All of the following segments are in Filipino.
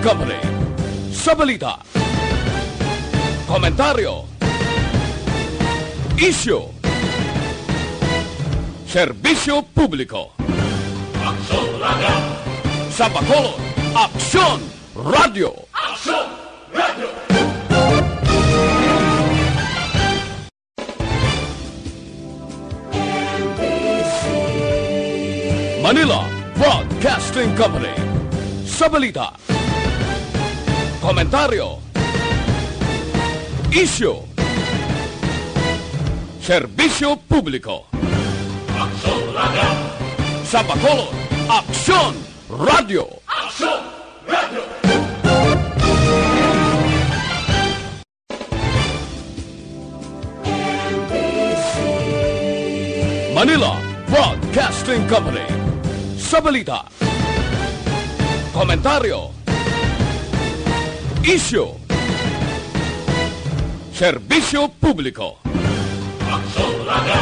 Company. Sa balita, komentaryo, issue, serbisyo publiko. Aksyon Radio! Sa Bacolod, Aksyon Radio! Aksyon Radio! Manila Broadcasting Company. Sa balita, komentaryo, issue, serbisyo publiko. Aksyon Radio! Sa Bacolod, Aksyon Radio! Aksyon Radio! Manila Broadcasting Company. Sa balita, komentaryo, issue, serbisyo publiko. Aksyon Radio!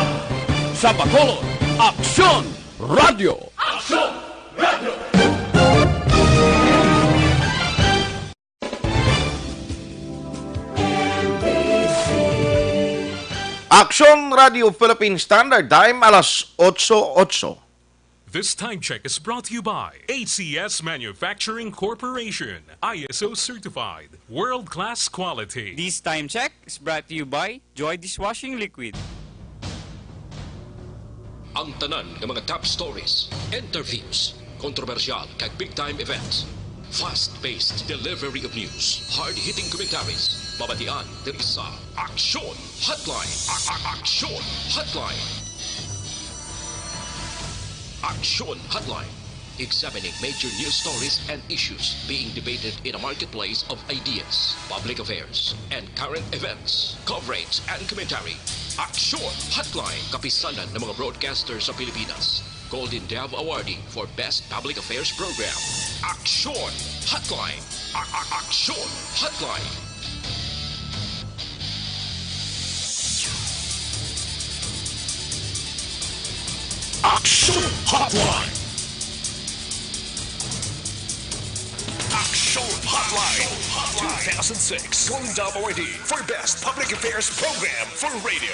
Sa Bacolod, Aksyon Radio! Aksyon Radio! Aksyon Radio Philippine Standard Time, alas 8:08. This time check is brought to you by ACS Manufacturing Corporation, ISO certified, world-class quality. This time check is brought to you by Joy Dishwashing Liquid. Ang tanan ng mga top stories, interviews, kontrobersyal kag big-time events. Fast-paced delivery of news, hard-hitting commentaries, babatian diri sa Aksyon Hotline. Aksyon Hotline. Aksyon Hotline. Examining major news stories and issues being debated in a marketplace of ideas, public affairs, and current events. Coverage and commentary. Aksyon Hotline. Kapisanan ng mga broadcasters sa Pilipinas. Golden Dove Awardee for Best Public Affairs Program. Aksyon Hotline. Aksyon Hotline. Action Hotline! Action Hotline 2006 Golden Dove Awardee for Best Public Affairs Program for Radio.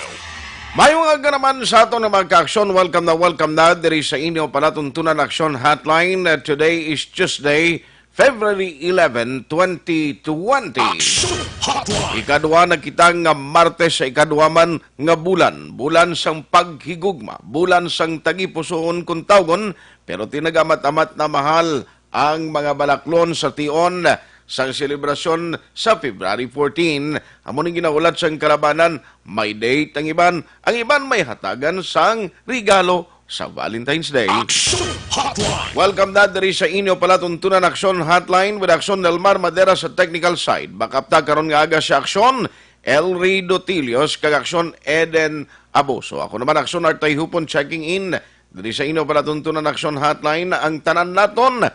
May mga naman sa ato na magka-aksyon. Welcome na diri sa inyo palatuntunan Aksyon Hotline. Today is Tuesday, February 11, 2020. Action Hotline! Ikadwa na kita nga Martes sa ikadwa man nga bulan. Bulan sang paghigugma. Bulan sang tagipusoon kung tawgon. Pero tinagamat-amat na mahal ang mga balaklon sa tion sang selebrasyon sa February 14. Amon ang ginaulat sang kalabanan, may date ang iban. Ang iban may hatagan sang regalo sa Valentine's Day. Action Hotline! Welcome na diri sa inyo palatuntunan Aksyon Hotline with Aksyon Delmar Madera sa technical side. Backup ta karon nga aga sa Aksyon Elry Dotilios kag Aksyon Eden Abuso. Ako naman Aksyon Artay Hupon checking in diri sa inyo palatuntunan Aksyon Hotline. Ang tanan naton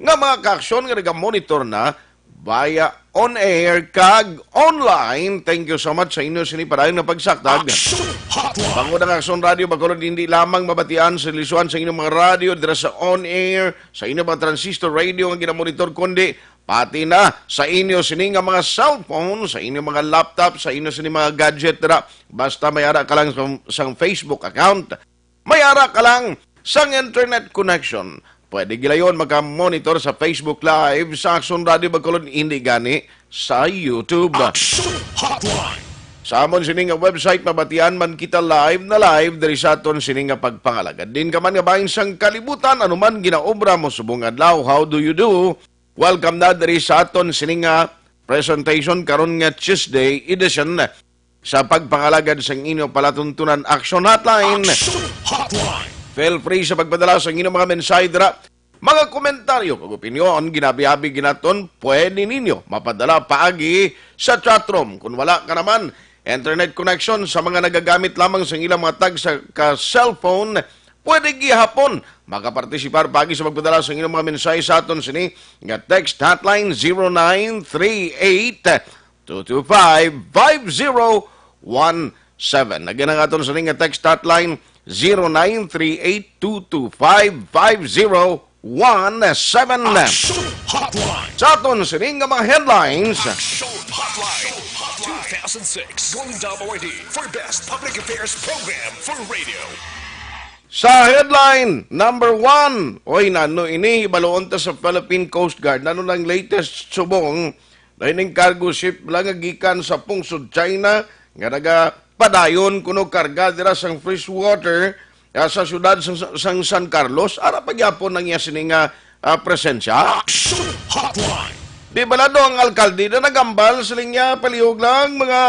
nga mga ka-aksyon nga monitor na via on-air kag online. Thank you so much sa inyo sinipadayon na pagsaktag. Action Hotline! Pangunang Aksyon Radio, Bacolod, hindi lamang mabatian sa lisuan sa inyong mga radio, dira sa on-air, sa inyong mga transistor radio nga ginamonitor, kundi pati na sa inyo sining nga mga cellphone, sa inyong mga laptop, sa inyo sining mga gadget, dira. Basta may ara ka lang sa Facebook account, may ara ka lang sa internet connection. Pwede gilayon magka-monitor sa Facebook Live sa Aksyon Radio Bacolod, hindi gani sa YouTube. Action Hotline! Sa amon sining nga website, mabatian man kita live na live diri sa aton sining nga pagpangalagad. Din ka man nga bahin sang kalibutan, anuman ginaobra mo subong adlaw, how do you do? Welcome na diri sa aton sining nga presentation karon nga Tuesday edition sa pagpangalagad sang inyo palatuntunan Action Hotline. Action Hotline! Feel free sa pagpadala sa inyong mga mensahe dira. Mga komentaryo, kag opinyon, ginabi-abi ginaton, pwede ninyo mapadala paagi sa chatroom. Kung wala ka naman, internet connection sa mga nagagamit lamang sa ilang mga tag sa cellphone, pwede gihapon makapartisipar paagi sa pagpadala sa inyong mga mensahe sa aton sini nga text hotline 0938-225-5017. Again ang aton sini nga text hotline 0938-225-5017. Hotline. Sa aton sining nga mga headlines, Action Hotline 2006 Golden Dome Awardee for Best Public Affairs Program for Radio. sa headline number 1, oy nano ini baloon ta sa Philippine Coast Guard, nano lang latest subong lain cargo ship lang nga gikan sa pungsod China nga naga padayon kuno karga dira sang fresh water sa syudad sang San Carlos ara pagyapon nang iya sini nga presensya. Action Hotline. Di balado ang alkalde na nagambal sa linya palihog lang mga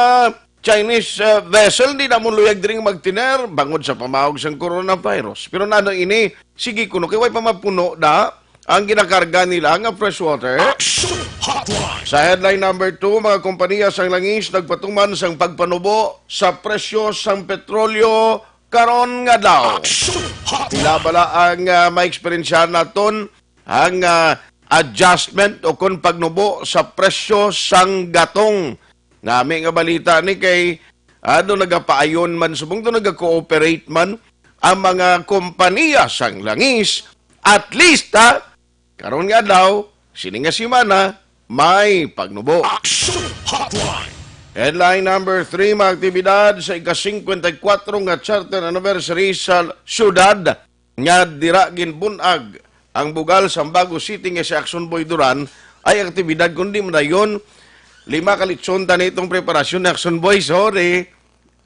Chinese vessel di na mo luyag dring magtiner bangod sa pamahog sang coronavirus. Pero nano ini, sige kuno kay way pamapuno da ang ginakarga nila nga fresh water. Action Hotline. Sa headline number 2, mga kompanya sang langis nagpatuman sang pagpanubo sa presyo sang petrolyo karon nga daw. Action Hotline. Tila bala ang ma-experiensyahan naton ang adjustment o kung pagnubo sa presyo sang gatong. Nami nga balita ni kay nagapaayon man subong do nagako-cooperate man ang mga kompanya sang langis at least karon nga daw sini nga semana may pagnubo. Action Hotline. Headline number 3, mga aktibidad sa ika-54 nga charter anniversary sa syudad nga dira ginbunag ang bugal sa Bago City nga si Action Boy Duran ay aktibidad kundi mo na yun 5 kalitson tani itong preparasyon ng Action Boy, sorry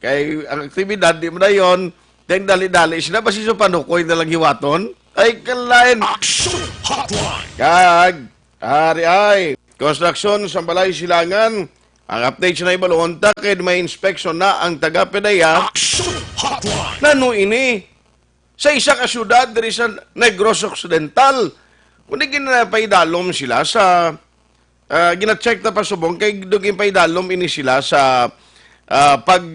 kay ang aktibidad di mo na yun teng dali-dali sila ba si panukoy na lang hiwaton ay kalain Action Hotline. kag ay construction sa Balay Silangan. Ang update sa naibalonta kay may inspection na ang taga-pedaya. Action Hotline. Nano ini? Sa isa ka syudad diri sa Negros Occidental. Kundi ginapaidalom sila sa gina-check na pasubong kay dugin paidalom ini sila sa pag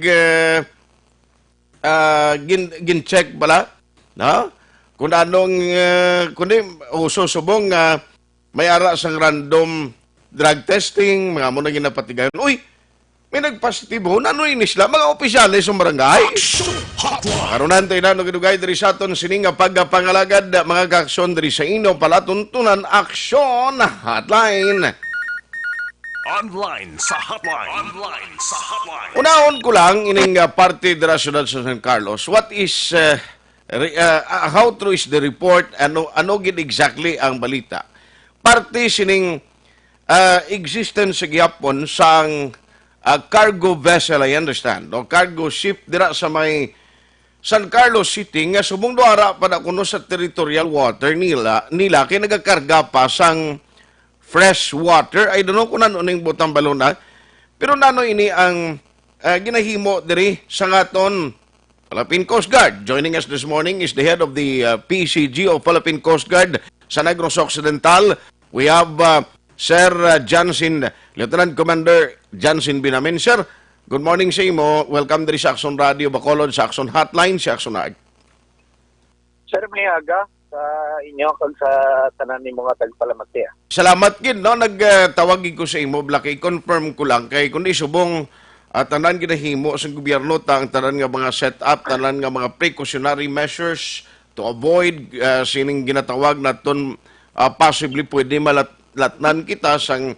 gin-check bala. No? Kung anong kundi uso subong may ara sang random drug testing, mga mo na ginapatigayon. Uy, may nagpositibo, nano ini sila, mga opisyales sa barangay. Action Hotline. Karunan tayo na nagdugay diri sa aton sining nga pagpangalagad mga kaksyon diri sa inyo palatuntunan aksyon hotline. Online sa hotline. Online sa hotline. Unahon ko lang ining parte dira sa syudad sa San Carlos. What is how true is the report? Ano gid exactly ang balita? Parte sining existence sa gyapon sang cargo vessel, I understand, o cargo ship dira sa may San Carlos City nga subong duara pa na kuno sa territorial water nila kay nagakarga pa sang fresh water. I don't know kung ano ning butang balona, pero nano ini ang ginahimo diri sa ngaton Philippine Coast Guard. Joining us this morning is the head of the PCG of Philippine Coast Guard sa Negros Occidental. We have Sir Jansin, Lieutenant Commander Jansin Binamin. Sir, good morning sa imo. Welcome diri sa Action Radio Bacolod, sa Action Hotline, sa Action Art. Sir, may aga sa inyo kag sa tanan ni mga tagpalamati. Salamat gid no nagtawag ko sa imo blaki confirm ko lang kay kundi subong tanan ginahimo sa gobyerno ang tanan nga mga setup, tanan nga mga precautionary measures to avoid sining ginatawag naton possibly pwede malatnan kita sang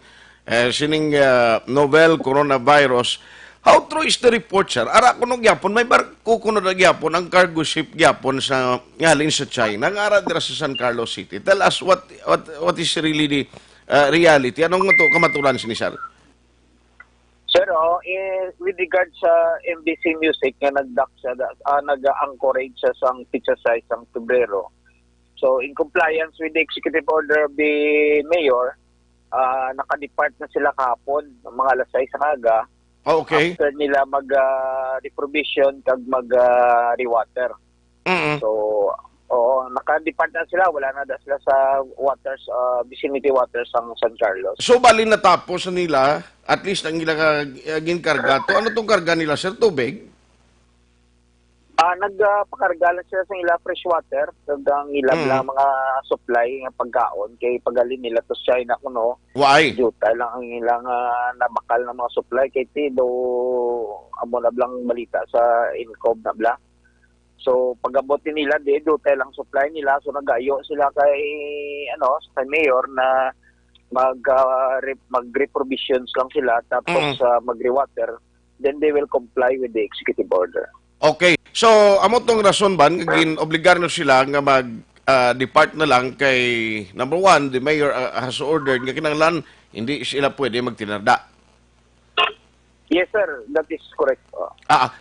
sining novel coronavirus. How true is the report, sir? Ara kuno gyapon may barko kuno na gyapon ang cargo ship gyapon sa ngalin sa China nga ara dira sa San Carlos City. Tell us what is really the reality. Anong kamaturan sini, sir? Sir, with regard sa MBC Music nga nag-dock siya, nag-anchorage siya sa pizza size ang Tubrero. So, in compliance with the executive order of the mayor, nakadepart na sila kahapon, mga alas 6 ng aga. Okay. After nila mag-reprovision kag mag-rewater. So, nakadepart na sila. Wala na sila sa waters, vicinity waters ng San Carlos. So, bali natapos nila, at least ang ginkarga to. Ano tong karga nila, sir? Tubig? Nagpakarga lang sila sa ila fresh water. Ang ilang mga supply ng pagkaon. Kay pagalin nila to China kuno. Why? Juta lang ang ilang nabakal ng mga supply. Kay tido amo na blang balita sa INCOB na bla. So pag-abutin nila, dutay lang supply nila. So nagayo sila kay sa mayor na mag-reprovisions lang sila tapos mag-rewater. Then they will comply with the executive order. Okay. So, amo tong rason ba, obligar na sila nga mag-depart na lang kay, number one, the mayor has ordered nga kinanglan, hindi sila pwede magtinarda. Yes, sir. That is correct.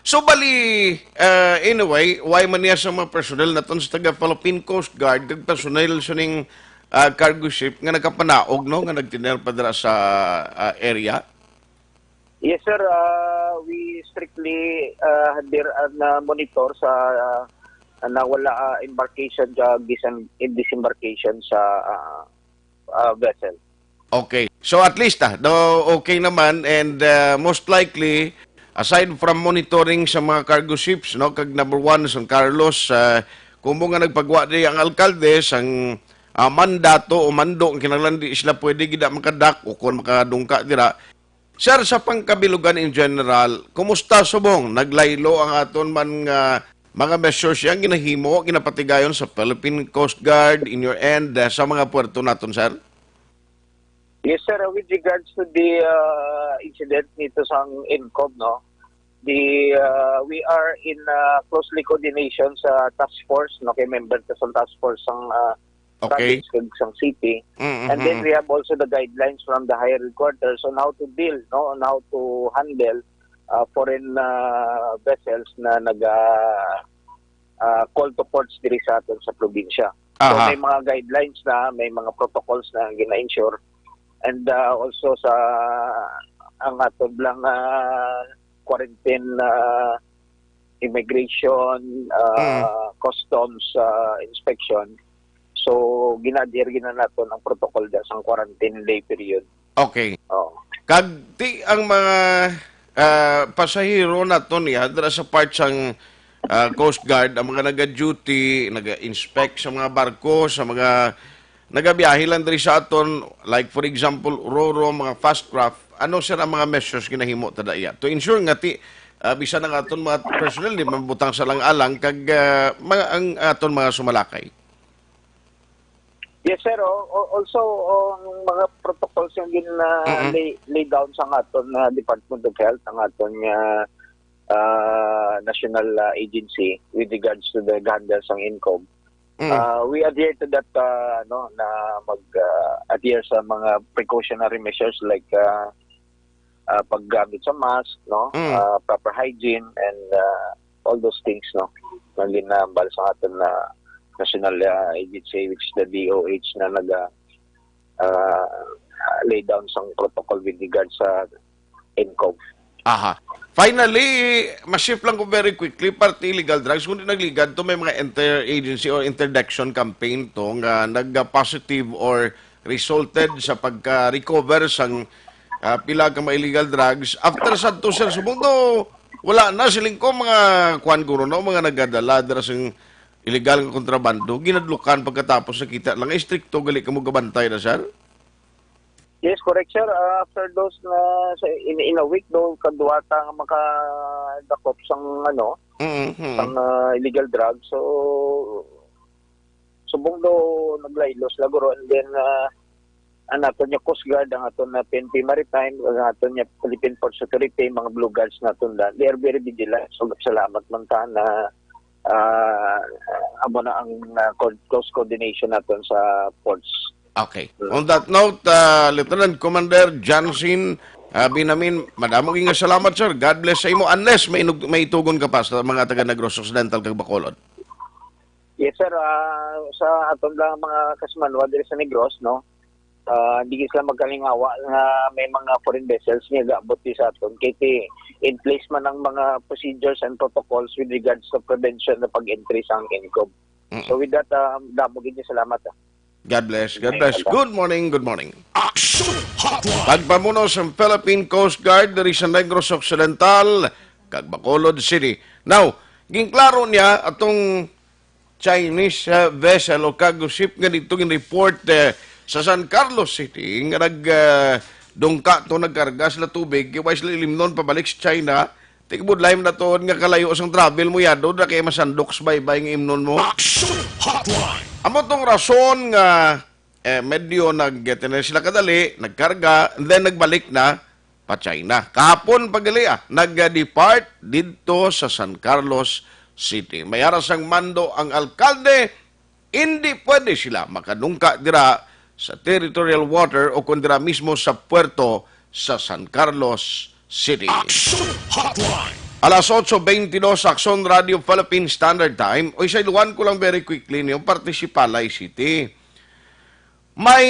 So, bali, anyway, why man niya sa mga personnel na sa taga Philippine Coast Guard, kag personnel sa ning cargo ship nga nagkapanaog, no, nga nagtinarda dira sa area? Yes, sir. We strictly monitor sa nawala embarkation disembarkation sa vessel. Okay. So at least okay naman and most likely aside from monitoring sa mga cargo ships no kag number one San Carlos kung nga nagpagwa di ang alkalde sang mandato o mando ang kinahanglan di sila pwede gid makadak o kung makadungka dira. Sir, sa pangkabilugan in general, kumusta subong? Naglaylo ang aton man nga mga measures yang ginahimo, ginapatigayon sa Philippine Coast Guard in your end sa mga puerto naton, sir? Yes, sir. With regards to the incident nito sa INCOB, no, we are in closely coordination sa task force, no, kay member sa task force ng Okay. Sang city. And then we have also the guidelines from the higher headquarters on how to deal, no, on how to handle foreign vessels na call to ports diri sa aton sa probinsya. So may mga guidelines na, may mga protocols na gina-ensure. And also sa ang aton lang quarantine immigration customs inspection. So gina-adhere na naton ang protocol da sa quarantine day period. Okay. Oh. Kagti ang mga pasahero naton niya dira sa part sang Coast Guard, ang mga naga-duty, naga-inspect sa mga barko, sa mga nagabiyahe lang diri sa aton, like for example, Roro, mga fast craft, ano sila ang mga measures ginahimo tada iya to ensure nga bisan ang aton mga personnel di mabutang sa lang alang kag ang aton mga sumalakay. Yes, sir. Also, ang mga protocols yung lay down sa aton Department of Health, ang aton national agency with regards to the handle sang INCOB. We adhere to that na mag-adhere sa mga precautionary measures like paggamit sa mask, no, proper hygiene and all those things, no, na ginambal sa aton na national agency which is the DOH na lay down sa protocol with regards sa INCOB. Finally, ma-shift lang ko very quickly, party illegal drugs, kung di nagligad to may mga inter-agency or interdiction campaign to nga nag-positive or resulted sa pagka-recover sang pila ka mga illegal drugs. After sa to, sir, subong to, wala na siling ko mga kuan guro no, mga nagadala dara sang illegal nga kontrabando, ginadlukan pagkatapos nakita lang, stricto gali ka mo gabantay na, sir? Yes, correct, sir. After those na in a week daw kadwata nga makadakop sang sang illegal drugs. So subong daw naglaylos laguro and then ang aton niya Coast Guard, ang aton na PNP Maritime, ang aton niya Philippine Ports Authority, mga Blue Guards naton da. They are very vigilant. So salamat man ta na amo na ang close coordination naton sa ports. Okay. On that note, Lieutenant Commander Jansin Binamin, madamong nga salamat, sir. God bless sa imo. Unless may itugon ka pa sa mga taga Negros Occidental kag Bacolod. Yes, sir. Sa aton lang mga kasmanwa diri sa Negros, no, hindi sila magkalingawa nga may mga foreign vessels nga gaabot sa aton. Kaya in place man ang mga procedures and protocols with regards to prevention na pag-entry sa INCOB. So with that, damo gid salamat. God bless. God bless. Good morning. Good morning. Action Hotline. Pagpamuno sa Philippine Coast Guard diri sa Negros Occidental kag Bacolod City. Now, ginklaro niya atong Chinese vessel o cargo ship nga dito gin-report sa San Carlos City nga dungka to nagkarga sila tubig kaya sila ilimnon pabalik sa China Tigbudlay na to nga kalayo sang travel mo yado na kay masandoks baybay ng imnon mo. Action Hotline. Amo tong rason nga medyo sila kadali, nagkarga, and then nagbalik na pa China. Kahapon pagali nag-depart dito sa San Carlos City. Mayara sang mando ang alkalde, hindi pwede sila makadungka dira sa territorial water o kundira mismo sa puerto sa San Carlos City. Action Hotline. Alas 8:22 Action Radio Philippine Standard Time. O isa iluwan ko lang very quickly niyo, Participalay City. May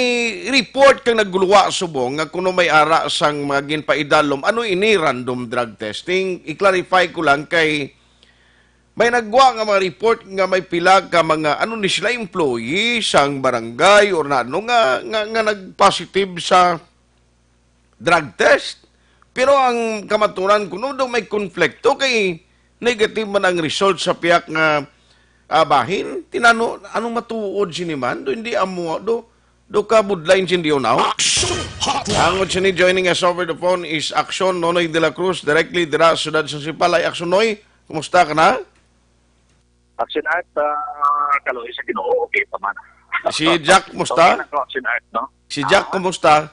report kang nagguluwa subong nga kuno may ara sang mga ginpaidalom. Ano ini random drug testing? I-clarify ko lang kay may nagwa nga mga report nga may pila ka mga ano ni sila employee sang barangay or na ano nga nag-positive sa drug test. Pero ang kamaturan kuno daw may konflikto kay negative man ang result sa piyak nga bahin. Tinano anong matuod siniman do hindi amo do ka budlain sindiyo now. Action Hotline. Ang sini joining us over the phone is Action Nonoy de la Cruz, directly dira sudad sa Sipalay. Action Noy, kumusta ka na? Action Art, kaloy sa Ginoo, okay pa man. Si Jack, kumusta? Okay na Action Art, no? Si Jack, kumusta?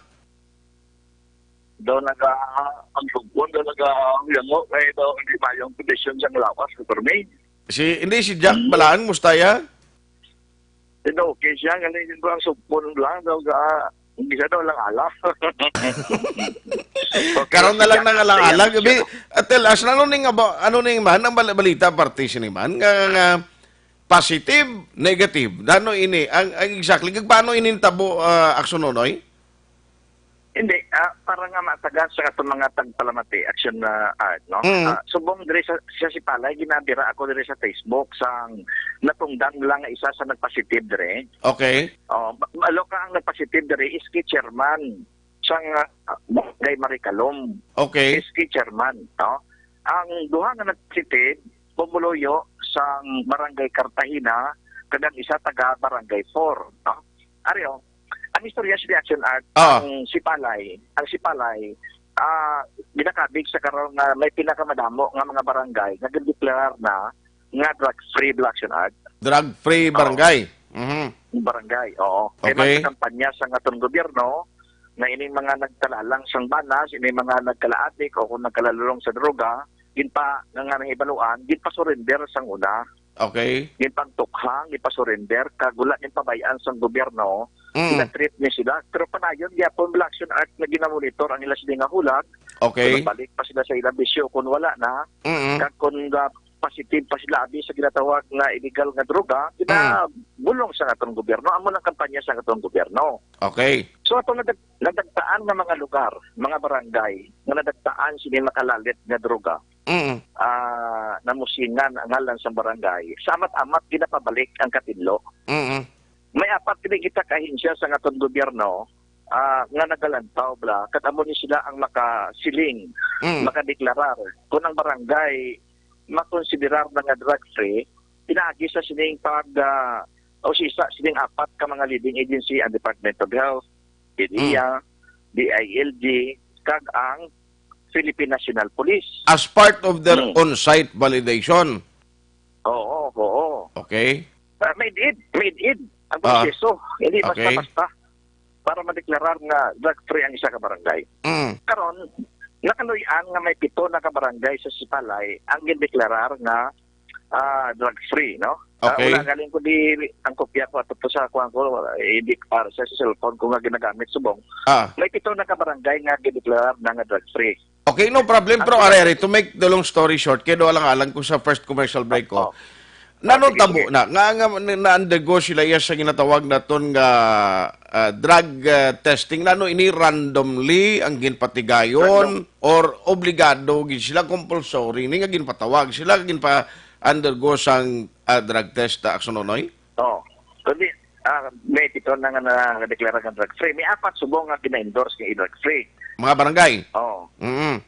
Doon ang lugpon, doon yango, kaya daw hindi pa yung condition sa lawas, supermaid. Hindi si Jack Balaan, kumusta ya? Hindi, okay siya, ganun ko ang supon lang, daw hindi siya daw lang alak. Karon na lang nang alang-alang. Gabi, atel, ano ning man, ang balita partition ni man, nga positive, negative. Dano ini, ang exactly, paano inintabo Action Nonoy? Hindi, para nga matagan sa katong mga tagpalamati action na art, no? Subong dire sa si Palay, ginabira ako dire sa Facebook sang natungdan lang nga isa sa nagpositive dire. Okay. Malo ka ang nagpositive dire is kay chairman sang Barangay Maricalom. Okay. Is kay chairman, no? Ang duha nga nagpositive bumuloyo sang Barangay Cartagena kadang isa taga Barangay 4, no? Ariyo, ang istorya sa Action Art, ang Sipalay, binakabig sa karon nga may pinakamadamo nga mga barangay nga gideklar na nga drug-free Action Art. Drug-free barangay. Barangay, oo. Okay. Kaya mga kampanya sa atong gobyerno na ining mga nagkalalang sang banas, ining mga nagkalaadik o kung nagkalalulong sa droga, ginpa nga ibaluan, ginpa surrender sang una. Okay. Ginpagtukhang, ginpa-surrender, kagulat ginpabayaan sang gobyerno, ginatrip niya sila. Pero panayon, yapon Action Art na ginamonitor ang ila sila nga hulag. Okay. So, balik pa sila sa ilang bisyo kung wala na. Kag kung positive pa sila abi sa ginatawag na illegal nga droga, bulong sa atong gobyerno. Amo ng kampanya sa atong gobyerno. Okay. So atong nadagtaan nga mga lugar, mga barangay, nga nadagtaan sila makalalit nga droga. Namusingan ang ngalan sa barangay. Sa amat-amat ginapabalik ang katinlo. May apat kita kahinsya sa atong gobyerno nga nagalantaw bla katamo ni sila ang makasiling, makadeklarar kung ang barangay makonsiderar na nga drug-free, pinaagi sa sining o sining apat ka mga leading agency ang Department of Health, PDEA, DILG, kag ang Philippine National Police. As part of their on-site validation. Oo. Okay. Made it ang proseso. Hindi okay. basta-basta para madeklarar nga drug-free ang isa ka barangay. Karon, nakaluyan nga may 7 na ka barangay sa Sipalay ang gideklarar nga drug-free, no? Okay. Wala galing ko ang kopya ko at sa kuwan ko, hindi para sa cellphone ko nga ginagamit subong. May 7 na ka barangay nga gideklarar na nga drug-free. Okay, no problem. Pero Arere, to make the long story short, kaya doon lang ko sa first commercial break ko. Nanotabo na, na-undergo sila sa ginatawag na ton nga drug testing, ini randomly ang ginpatigayon or obligado, sila compulsory, nga ginpatawag, sila ginpa-undergo sang drug test Action Nonoy? Oo. Kundi, may 7 na nga na-deklara ng drug-free. May 4 subong nga gina-endorse ng drug-free. Mga barangay? Oo.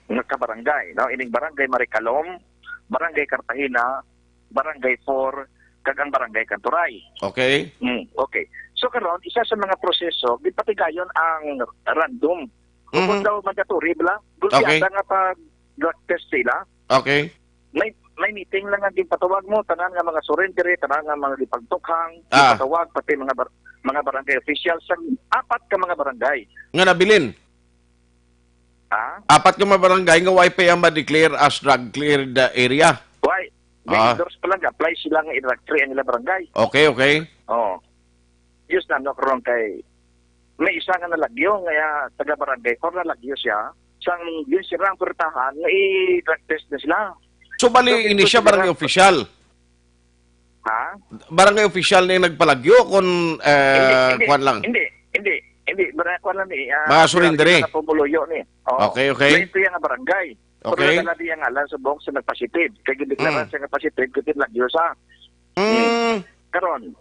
Nagka-barangay. No? Ining Barangay Maricalom, Barangay Cartagena, Barangay 4, kag ang Barangay Canturay. Okay. Okay. So karon isa sa mga proseso, gipatigayon ang random. Kung daw mandatory bla, gulpiyada nga pag drug test sila, Okay. May meeting lang ang gipatawag mo, tanan nga mga surrender, tanan nga mga gipagtukhang, Ah. gipatawag pati mga barangay officials sa 4 ka mga barangay. Nga nabilin. Ha? 4 ka mga barangay nga wifi ang ma-declare as drug cleared area. Why? May Ah. endorse pa lang, apply sila nga i-drug-free ang nila barangay. Okay, okay. Oo. Diyos na, no, karon kay may isa nga nalagyo, nga taga-barangay, kung nalagyo siya, sang yun sirang purtahan, nga i-drug test na sila. So, bali, ini siya barangay official. Ha? Barangay official na yung nagpalagyo kung kwan lang. Hindi. Barangay lang ni. Mga surindere. Pumuluyo ni. Oo. Okay, okay. Ito yung barangay. Okay. Pero nalala niya nga lang sa buong sa nagpositive. Kaya gindeklara siya nga positive, kutin lagyo sa. Karon,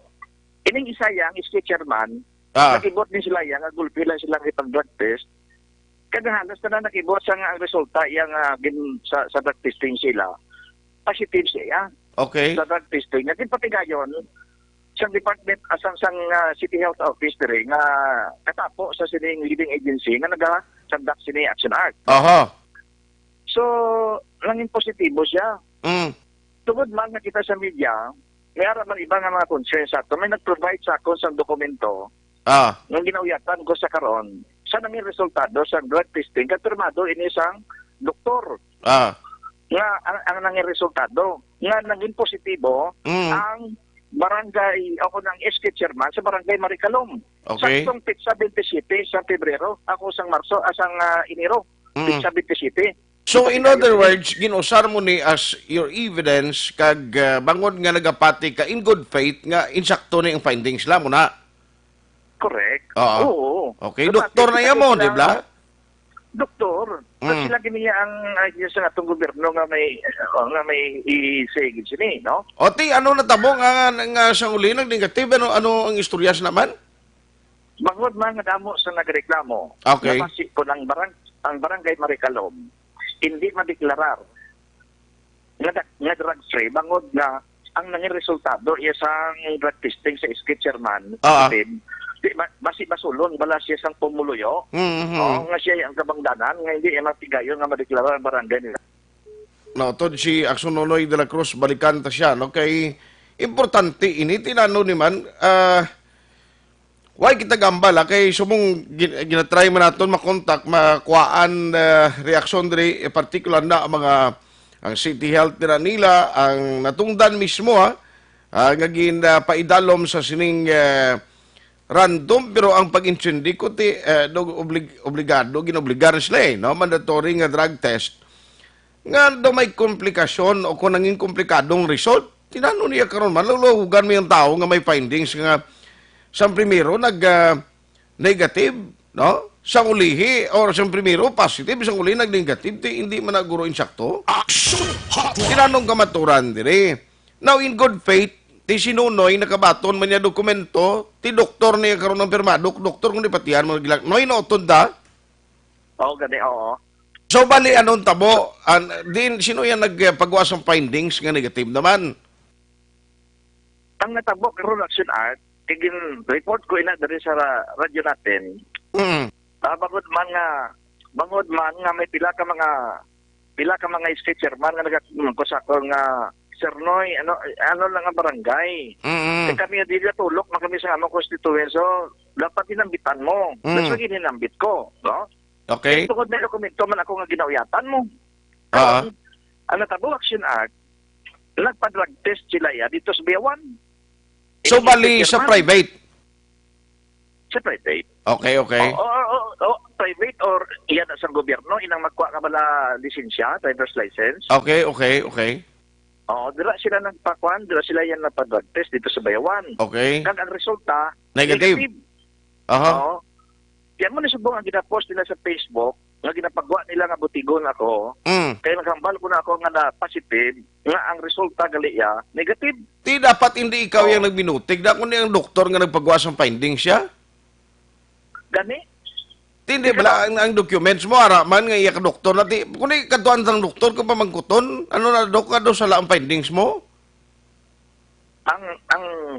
ining isa yang iski chairman, nakibot din sila yang, gulpi lang silang ipag-drug test. Kada halos na nakibot sa nga ang resulta yang sa drug testing sila. Positive siya. Okay. Sa drug testing. Natin pati gayon, sa department, sang City Health Office dire nga katapo sa sining leading agency nga nagasandak sini Action Art. Aha. So, langin positibo siya. Tungod man nga kita sa media, may man iba nga mga concerns sa ato. May nag-provide sa ako sa dokumento ng ginauyatan ko sa karon. Sa nanging resultado sa drug testing, kapirmado ini isang doktor. Nga ang nanging resultado nga naging positibo ang barangay ako ng SK chairman sa barangay Maricalom. Okay. Sa Pitsa 27 sa Pebrero, ako sang Marso asang Enero. Pitsa 27. So, in other words, ginusar mo ni as your evidence kag bangod nga nagapati ka in good faith nga insakto na yung findings la mo na. Correct. Oo. Oo. Okay, doktor na yan mo, di ba? Doktor. Sila giniya ang idea sa atong gobyerno nga may isigid sini, no? O ti, ano natabo nga sa uli ng negative? Ano ang istoryas naman? Bangod man nga damo sa nagreklamo. Okay. Napasi ko ang barangay Maricalom hindi madeklarar nga drug free bangod nga ang nanging resultado isang drug testing sa SK chairman. Basi basulon bala siya sang pumuluyo. Nga siya ang kabangdanan nga hindi matigayon nga madeklarar ang barangay nila. No, to si Action Nonoy de la Cruz balikan ta siya no kay importante ini tinano ni man why kita gambala kay sumong ginatry man naton makontak makuhaan reaksyon diri particular na ang City Health nila ang natungdan mismo nga paidalom sa sining random pero ang pag-intindi ko ti obligado ginobligar sila no mandatory nga drug test nga daw may komplikasyon o kung nanging komplikadong result tinano niya karon man luluhugan mo yung tao nga may findings nga sa primero negative no sa ulihi or sa primero positive sa uli nag-negative ti hindi man naguro insakto Action Hotline. tinanong kamaturan dire now in good faith ti sinunoy nakabaton man niya dokumento ti doktor niya karon ng pirmado doktor kung di patihan mo noy no tunda Gani, oo. so bali anong tabo din sino yan nagpagawa ng findings nga negative naman Ang natabo karon Action Art kigin report ko ina diri sa radyo natin. Bangod man nga may pila ka mga SK chairman nga nagkusakol nga Sir Noy, ano lang ang barangay. Kami dili tulok man kami sa among constituent so dapat dinambitan mo. That's why ginambit ko, no? okay Tungod na dokumento man ako nga ginauyatan mo. Ang natabo Action Art nagpa-drug test sila dito sa Biawan. so bali sa private Sa private. okay Private or iyan sa gobyerno, inang magkuha ka bala lisensya, driver's license. okay Dira sila nagpakuan, dira sila yan napadrug test dito sa Bayawan. okay Kag ang resulta, Negative. Oo. Yan mo nisubong ang ginapost nila sa Facebook, nga ginapagawa nila nga butigon ako, kaya naghambal ko na ako nga na positive, nga ang resulta gali negative. Ti dapat hindi ikaw yung nagbinutig. Da kundi ang doktor nga nagpagawa ng findings siya. Gani? Ti hindi bala ang documents mo man nga iya ka doktor na ti kundi katuan sang doktor ko pa magkuton. Ano na dok ka do sa laang findings mo? Ang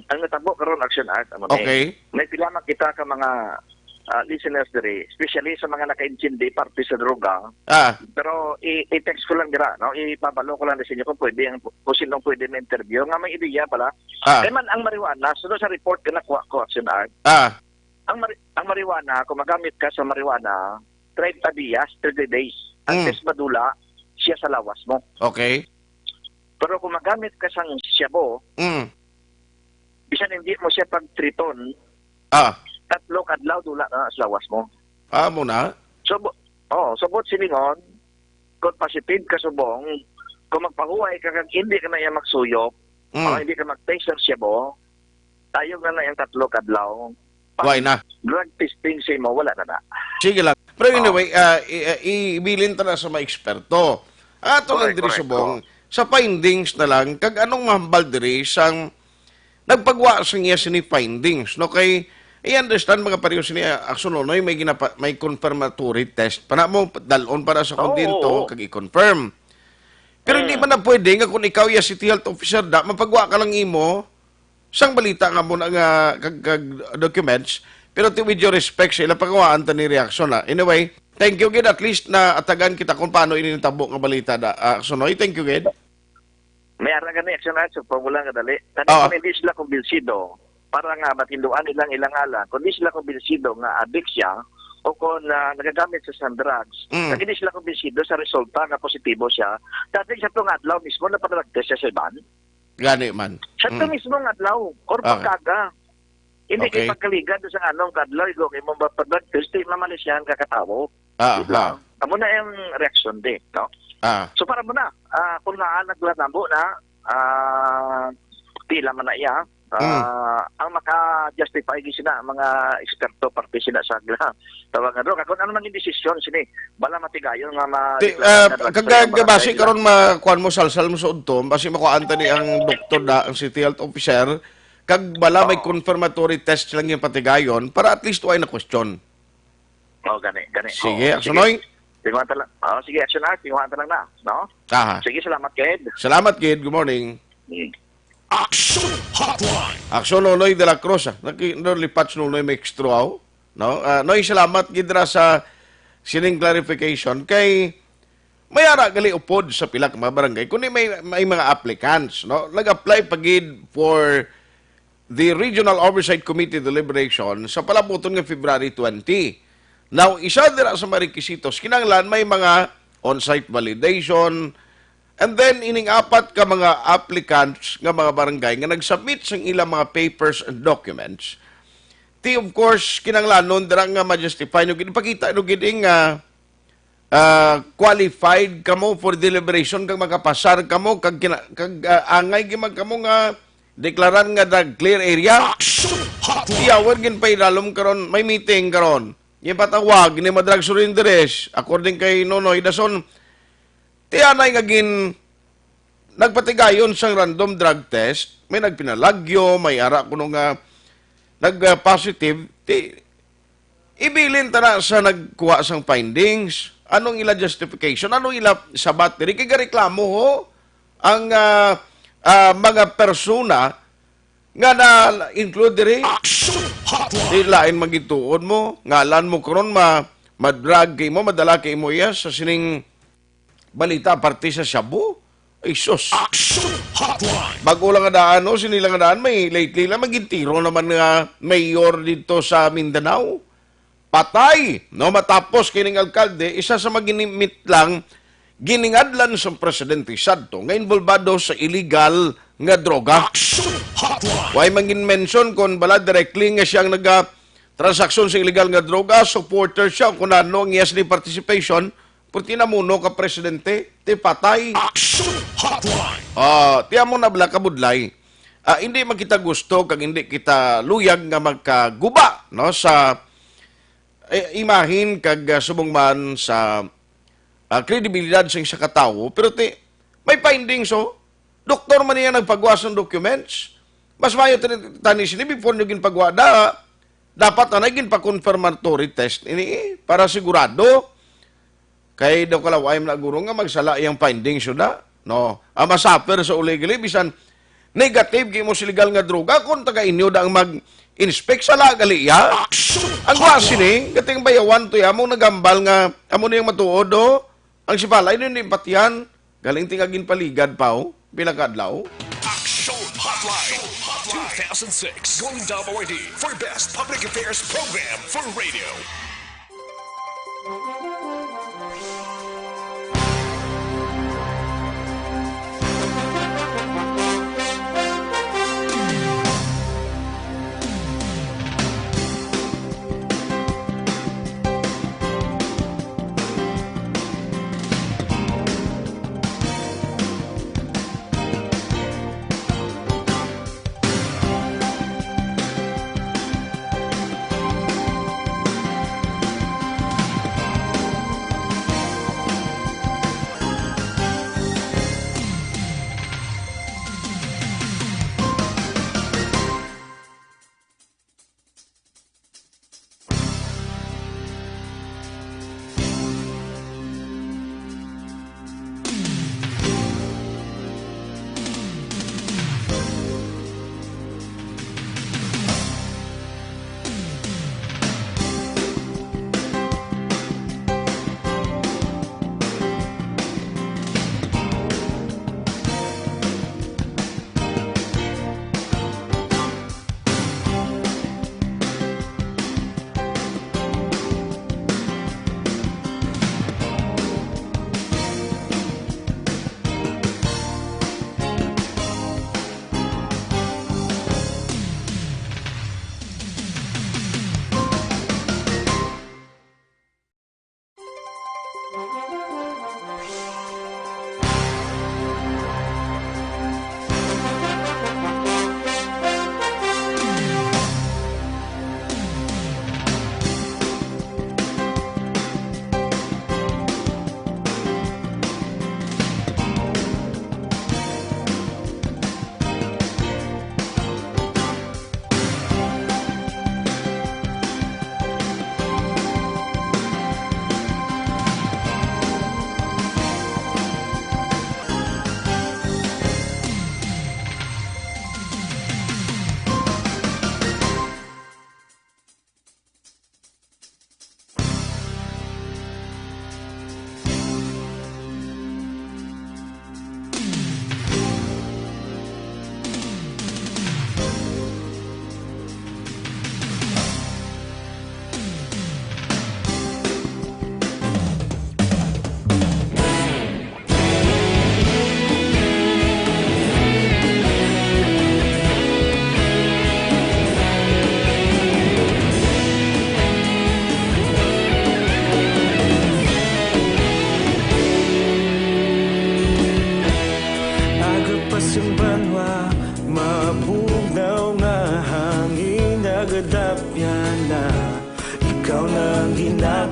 natabo karon Action Art Okay. may pila man kita ka mga listeners diri, especially sa mga nakaintindi parte sa droga. Pero i-text ko lang dira, no? Ipabalo ko lang sa inyo kung pwede, kung sinong pwede na interview. Nga may ideya pala. Kaya man ang marijuana, sunod sa report ka nakuha ko, Action Art. Ang marijuana, kung magamit ka sa marijuana, 30 dias, 30 days. Ang test madula, siya sa lawas mo. Okay. Pero kung magamit ka sa siyabo, bisan hindi mo siya pag-triton, tatlo kadlaw dula na sa lawas mo. Mo na? Subot silingon, kung positive ka subong, kung magpahuway ka kag hindi ka na yung magsuyop, o hindi ka mag-taste ng siyabo, tayo na yung tatlo kadlaw. Why na? Drug testing sa mo, wala na na. Sige lang. Pero anyway, ibilin ta na sa mga eksperto. Ato lang diri subong, sa findings na lang, kag anong mahambal diri sang nagpagwa sa niya sini findings. No, kay I-understand mga pareho siniya Action Nonoy may confirmatory test para mo dalon para sa kondento kag i-confirm. Pero hindi man na pwede nga kung ikaw ya city health officer da mapagwa ka lang imo sang balita nga mo na nga kag documents pero with your respect sa ilang pagawaan ta ni reaction na. Anyway, thank you gid at least na atagan kita kung paano ininitabo nga balita da Action Nonoy. Thank you gid. May ara gani action na sa formula nga dali. Tani hindi sila kumbinsido. Para nga matinduan nilang ilang ala, kung di sila kumbinsido nga addict siya, o kung nagagamit sa some drugs, kung hindi sila kumbinsido sa resulta nga positibo siya, dati sa itong adlaw mismo na padrag-test siya sa iban. Gani man. Sa itong mismo nga adlaw, or pagkaga. Hindi kayo pagkaligad sa anong kadlaw, kung imong padrag-test, mamalis yan kakatawo. Amo na yung reaction di, no? So para mo na, kung naglanambo na, tila man na iya, ang maka-justify sila mga eksperto parte sila sa tawagan droga kung ano man yung desisyon sini bala matigayon nga kag base karon makuan mo salsal mo sa udto base makuanta ni ang doktor da ang city health officer kag bala may confirmatory test lang yung patigayon para at least way na question. Gani. Sige, Aksunoy. Tingnan ta lang. Sige, action na, tingnan ta lang na, no? Sige, salamat kid. Salamat kid. Good morning. Action Hotline. Action Nonoy de la Cruz. Nakilipats Nonoy may extraw. No? Noy, salamat gidra sa sining clarification kay mayara gali upod sa pila ka mga barangay kundi may mga applicants, no? Nag-apply pagid for the Regional Oversight Committee deliberation sa palabuton nga February 20. Now, isa dira sa mga requisitos kinahanglan may mga on-site validation. And then, ining apat ka mga applicants nga mga barangay nga nag-submit sa ilang mga papers and documents. Of course, kinanglanon, darang nga ma-justify nyo, ipakita nyo giding qualified ka mo for deliberation, kag makapasar ka mo, kag angay gimag ka mo nga deklaran nga drug clear area. Iyawag gin pa ilalom karon may meeting karon. Yung patawag, ni madrag surrenderes, according kay Nonoy Dason, tiyanay nga nagpatigayon sang random drug test, may nagpinalagyo, may ara kuno nga nag-positive, ibilin tara sa nagkuha sang findings, anong ila justification, anong ila sabat diri, kaya reklamo ho, ang mga persona nga na-include diri, lain magituon mo, ngalan mo karon madrag kay mo, madala kay mo iya sa sining balita parte sa shabu. Ay sus. Bago lang nga daan, no? Sinilang nga daan, may lately lang magintiro naman nga mayor dito sa Mindanao. Patay. No? Matapos kining alkalde, isa sa maginimit lang, giningadlan sa presidente Sadto nga involvado sa illegal nga droga. Why mangin mention kung bala directly nga siyang transaksyon sa illegal nga droga, supporter siya, kung ano ang yes ni participation, Purti na muno ka presidente, ti patay. Tiya mo na bala kabudlay. Hindi man kita gusto, kag hindi kita luyag nga magkaguba no, sa imahin kag subong man sa kredibilidad sa isa katawo. Pero may findings, doktor man niya nagpagwas ng documents. Mas mayo tani sini before nyo ginpagwa dapat na ginpa-confirmatory test ini para sigurado. Kay daw kalaway na guro nga magsala iyang findings yun na. No? Masaper sa uligili, bisan negative kay mo sa legal nga droga kung taga inyo da ang mag-inspect sa lagali ya. Ang klase ni, kating bayawan to ya, mong nagambal nga, amo na yung matuod o, ang sipalay nun yung patiyan, galing tingagin paligad pa o, pinakadlaw. Action Hotline 2006 Golden Dove Awardee for Best Public Affairs Program for Radio.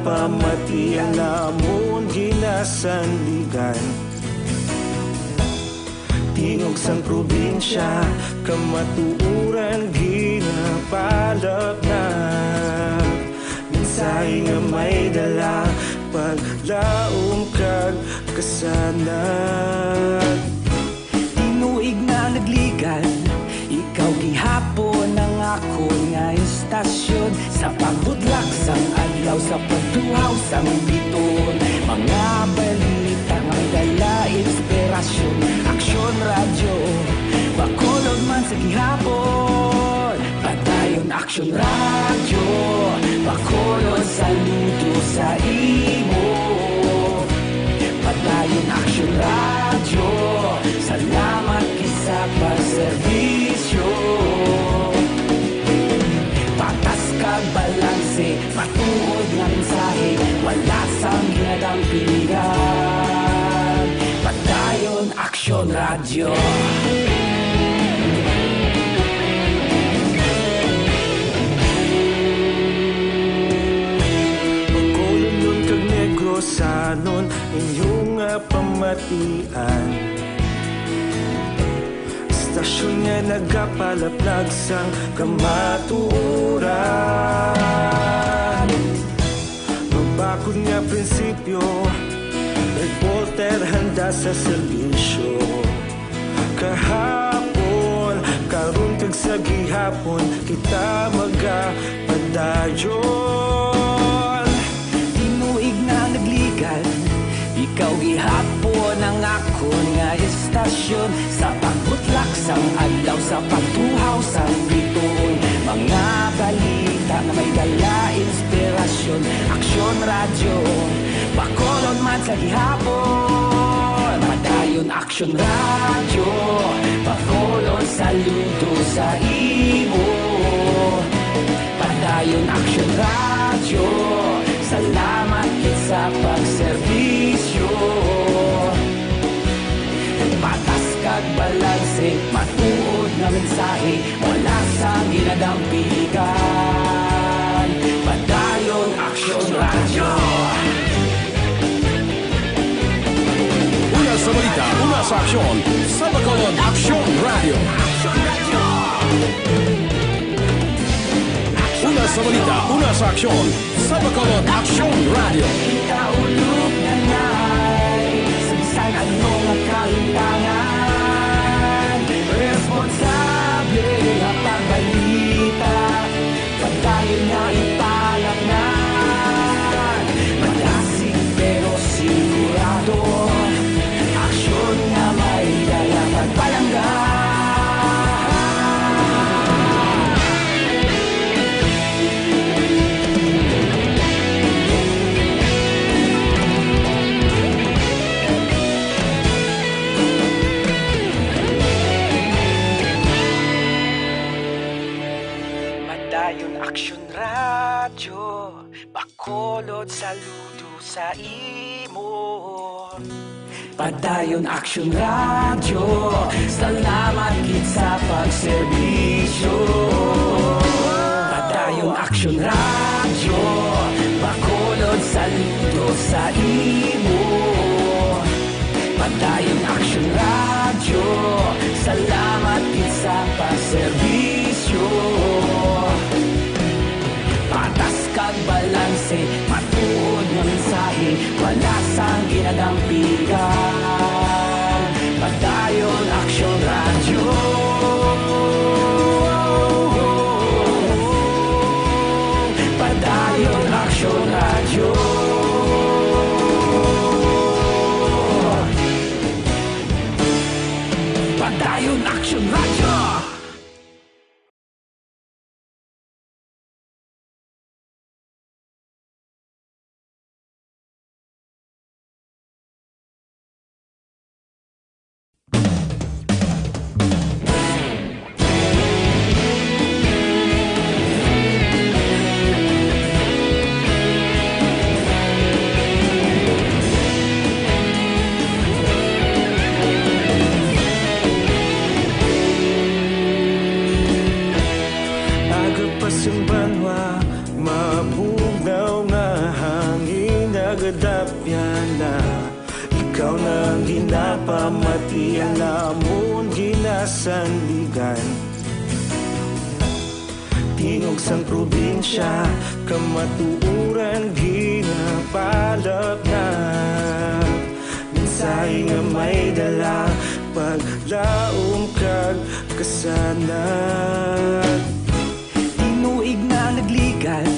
Pamati alamon ginasandigan Tingog sang probinsya kamatuuran ginapalap na Minsay nga may dala paglaom kag kasanag Tinuig na nagligan ikaw gihapon ang ako nga istasyon Sa pagbudlak sang adlaw sa pagduhaw sang biton Mga balita nga dala inspirasyon Aksyon radyo, bakolod man sa gihapon Padayon aksyon radyo, bakolod saludo sa imo Padayon aksyon radyo, salamat kisa pagserbisyo Patas kag balanse, patuod nga mensahe Wala sang ginadang pilihan Padayon aksyon radyo Pagkolon yun kag negrosanon inyong pamatian Stasyon nga nagapalaplag sang kamatuuran Magbakod nga prinsipyo reporter handa sa serbisyo Kahapon sa gihapon kita magapadayon. Tinuig na nagligal, ikaw gihapon ang ako nga estasyon. Sa pagbutlak sang adlaw, sa pagtuhaw sang bituon, mga balita na may dala inspirasyon. Aksyon radyo, bakolon man sa gihapon. Padayon aksyon radyo, bakolon saludo sa imo. Padayon aksyon radyo, salamat kit sa pagserbisyo. Patas kag balanse, matuod na mensahe, wala sa ginadampigan. Padayon aksyon radyo. Una sa balita, una sa aksyon, sa Bacolod Aksyon Radio. Una sa balita, una sa aksyon, sa Bacolod Aksyon Radio. Ikaulog na na'y sagsag ano nga kalintangan. Responsable nga pagbalita, pagdayon na ipalaknan. Malasig pero sigurado, aksyon nga may dala pagpalanggan. Padayon aksyon radyo, bakolod saludo sa imo. Padayon aksyon radyo, salamat kit sa pagserbisyo. Padayon aksyon radyo, bakolod saludo sa imo. Padayon aksyon radyo, salamat kit sa pagserbisyo. Patas kag balanse, matuod nga mensahe, wala sang ginadampigan. Padayon aksyon radyo. Padayon aksyon radyo. Padayon aksyon radyo. Banwa, mabugnaw nga hangin nagadapyan na. Ikaw nang ginapamatian, namon ginasandigan. Tingog sang probinsya, kamatuuran ginapalap na. Mensahe nga may dala, paglaom kag kasanan. Tinuig na nagligan,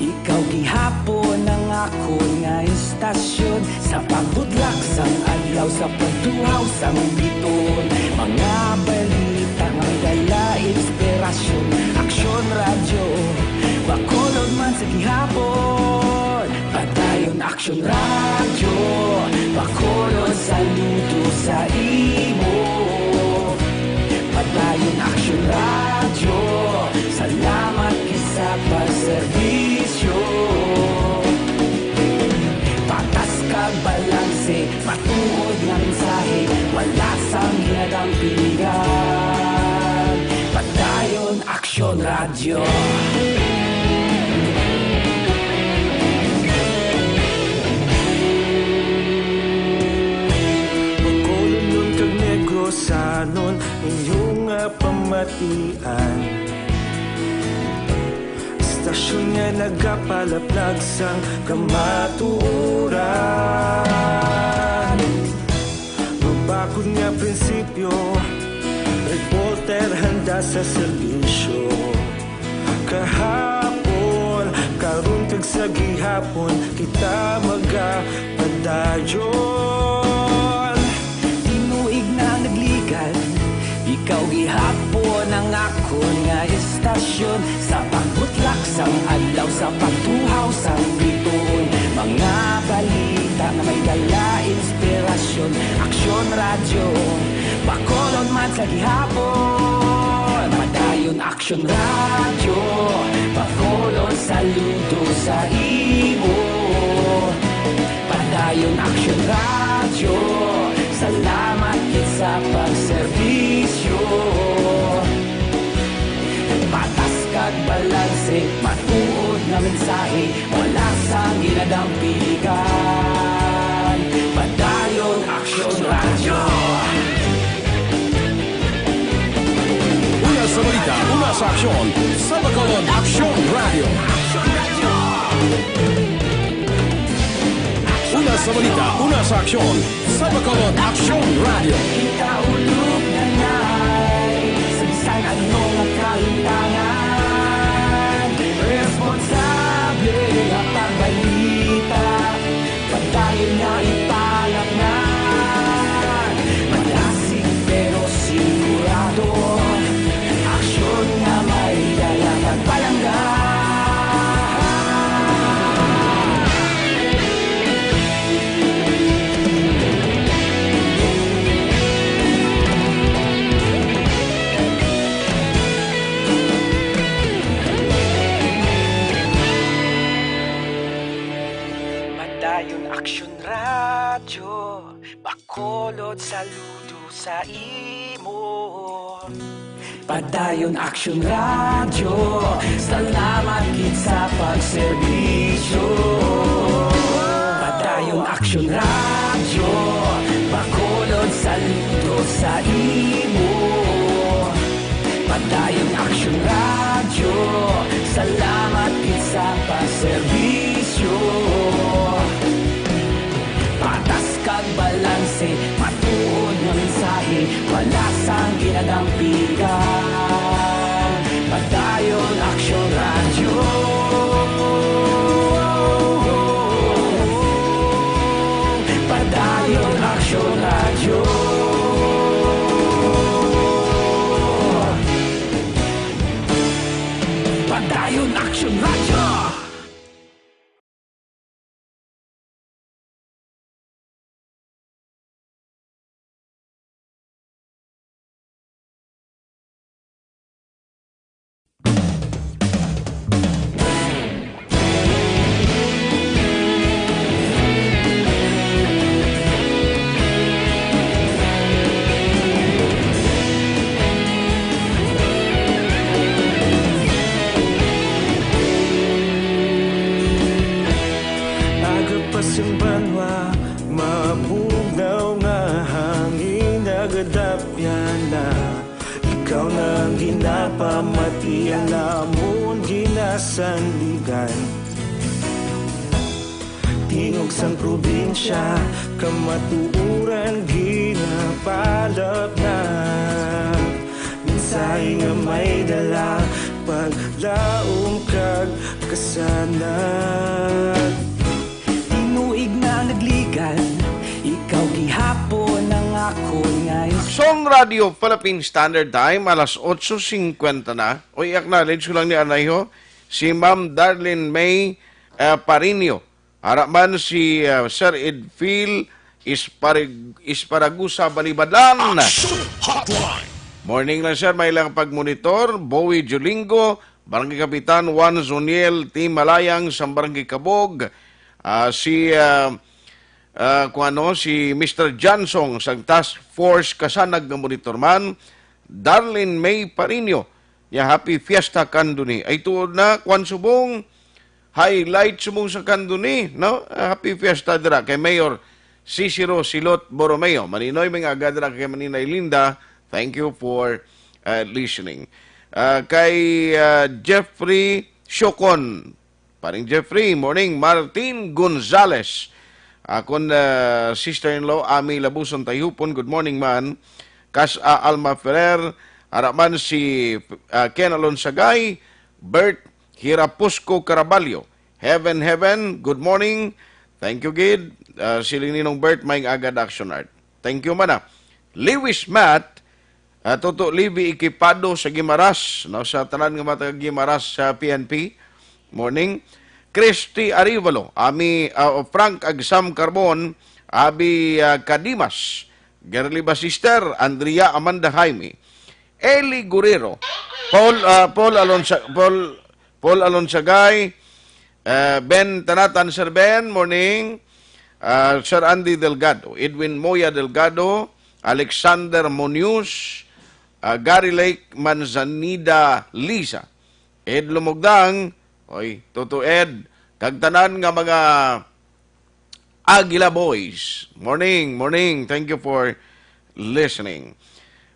ikaw gihapon ang ako nga estasyon. Sa pagbudlak sang adlaw, sa pagtuhaw sang biton, mga balita nga dala inspirasyon. Aksyon radyo, bakolod man sa gihapon. Padayon aksyon radyo, bakolod saludo sa imo. Padayon aksyon radyo, salamat kisa pagserbisyo. Patas kag balanse, matuod nga mensahe, wala sang ginadampigan. Padayon aksyon radyo. Bacolod nun kag Negrosanon, inyong nga pamatian. Stasyon nga nagapalaplag sang kamatuuran. Mabakod nga prinsipyo, reporter handa sa sa serbisyo. Kahapon, karon kag sa gihapon, kita magapadayon. Tinuig na nagligan, ikaw gihapon ang akon nga estasyon. Sa pagbutlak sang adlaw, sa pagtuhaw sang bituon, mga balita na may dala inspirasyon. Aksyon radyo, bakolon man sa gihapon. Padayon aksyon radyo, bakolon saludo sa imo. Padayon aksyon radyo, salamat kit sa pagserbisyo. Patas kag balanse, matuod nga mensahe, wala sang ginadampigan. Padayon aksyon radyo. Una sa balita, una sa aksyon, sa Bacolod Aksyon Radio. Una sa balita, una sa aksyon, sa Bacolod Aksyon Radio. Ikaulog na na'y sabisan anong nakahintangan. Responsable na pagbalita, padayon na ipalaknan. Malasig pero sigurado, aksyon na may dalang palanggan. Padayon aksyon radyo, bakolod saludo sa imo. Padayon aksyon radyo, salamat kit sa pagserbisyo. Padayon aksyon radyo, bakolod saludo sa imo. Padayon aksyon radyo, salamat kit sa pagserbisyo. Patas kag balanse, matuod nga mensahe, wala sang ginadampigan. Padayon aksyon radyo. Padayon aksyon radyo. Padayon aksyon radyo. Agapasang banwa, mapugnaw nga hangin nagadapyan na. Ikaw na ang ginapamatian, namon ginasandigan. Tingog sang probinsya, kamatuuran ginapalap na. Minsay nga may dala, paglaom kag kasanag. Tinuig na nagligan, ikaw gihapon ang akon nga Song Radio Philippine Standard Time, alas 8:50 na. O i-acknowledge ko lang ni Anayho, si Ma'am Darlene May Parinio. Haraman si Sir Edfil Isparagusa Balibadlan. Hotline. Morning lang sir, may ilang pagmonitor. Bowie Julingo, Barangay Kapitan Juan Zoniel, Team Malayang, Sambarangay Kabog. Si Mr. Jansong sa Task Force Kasanag ng Monitorman, Darlene May Parinio, ya Happy Fiesta Kanduni. Ay tuod na, kwan subong, highlight subong sa Kanduni, no? Happy Fiesta dira kay Mayor Cicero Silot Borromeo. Maninoy mga agadra kay Maninay Linda, thank you for listening. Kay Jeffrey Shokon, paring Jeffrey, morning. Martin Gonzales, akon sister-in-law, Ami Labuson Tayupon, good morning man. Alma Ferrer, Araman si Ken Alonsagay, Bert Hirapusco Caraballo. Heaven, heaven, good morning. Thank you, Gid. Siling ninong Bert, may agad action art. Thank you, mana. Lewis Matt, Toto Libby Ikipado sa Gimaras, no, sa tanan nga mata Gimaras sa PNP. Morning. Christy Arivalo, ami Frank Agsam Carbon, Abi Kadimas, Gerly Basister, Andrea Amanda Jaime, Eli Guerrero, Paul Alonsagay, Ben Tanatan Sir Ben, morning. Sir Andy Delgado, Edwin Moya Delgado, Alexander Munoz, Gary Lake Manzanida Lisa, Ed Lumugdang, Toto Ed, kagtanan nga mga Aguila Boys. Morning, morning. Thank you for listening.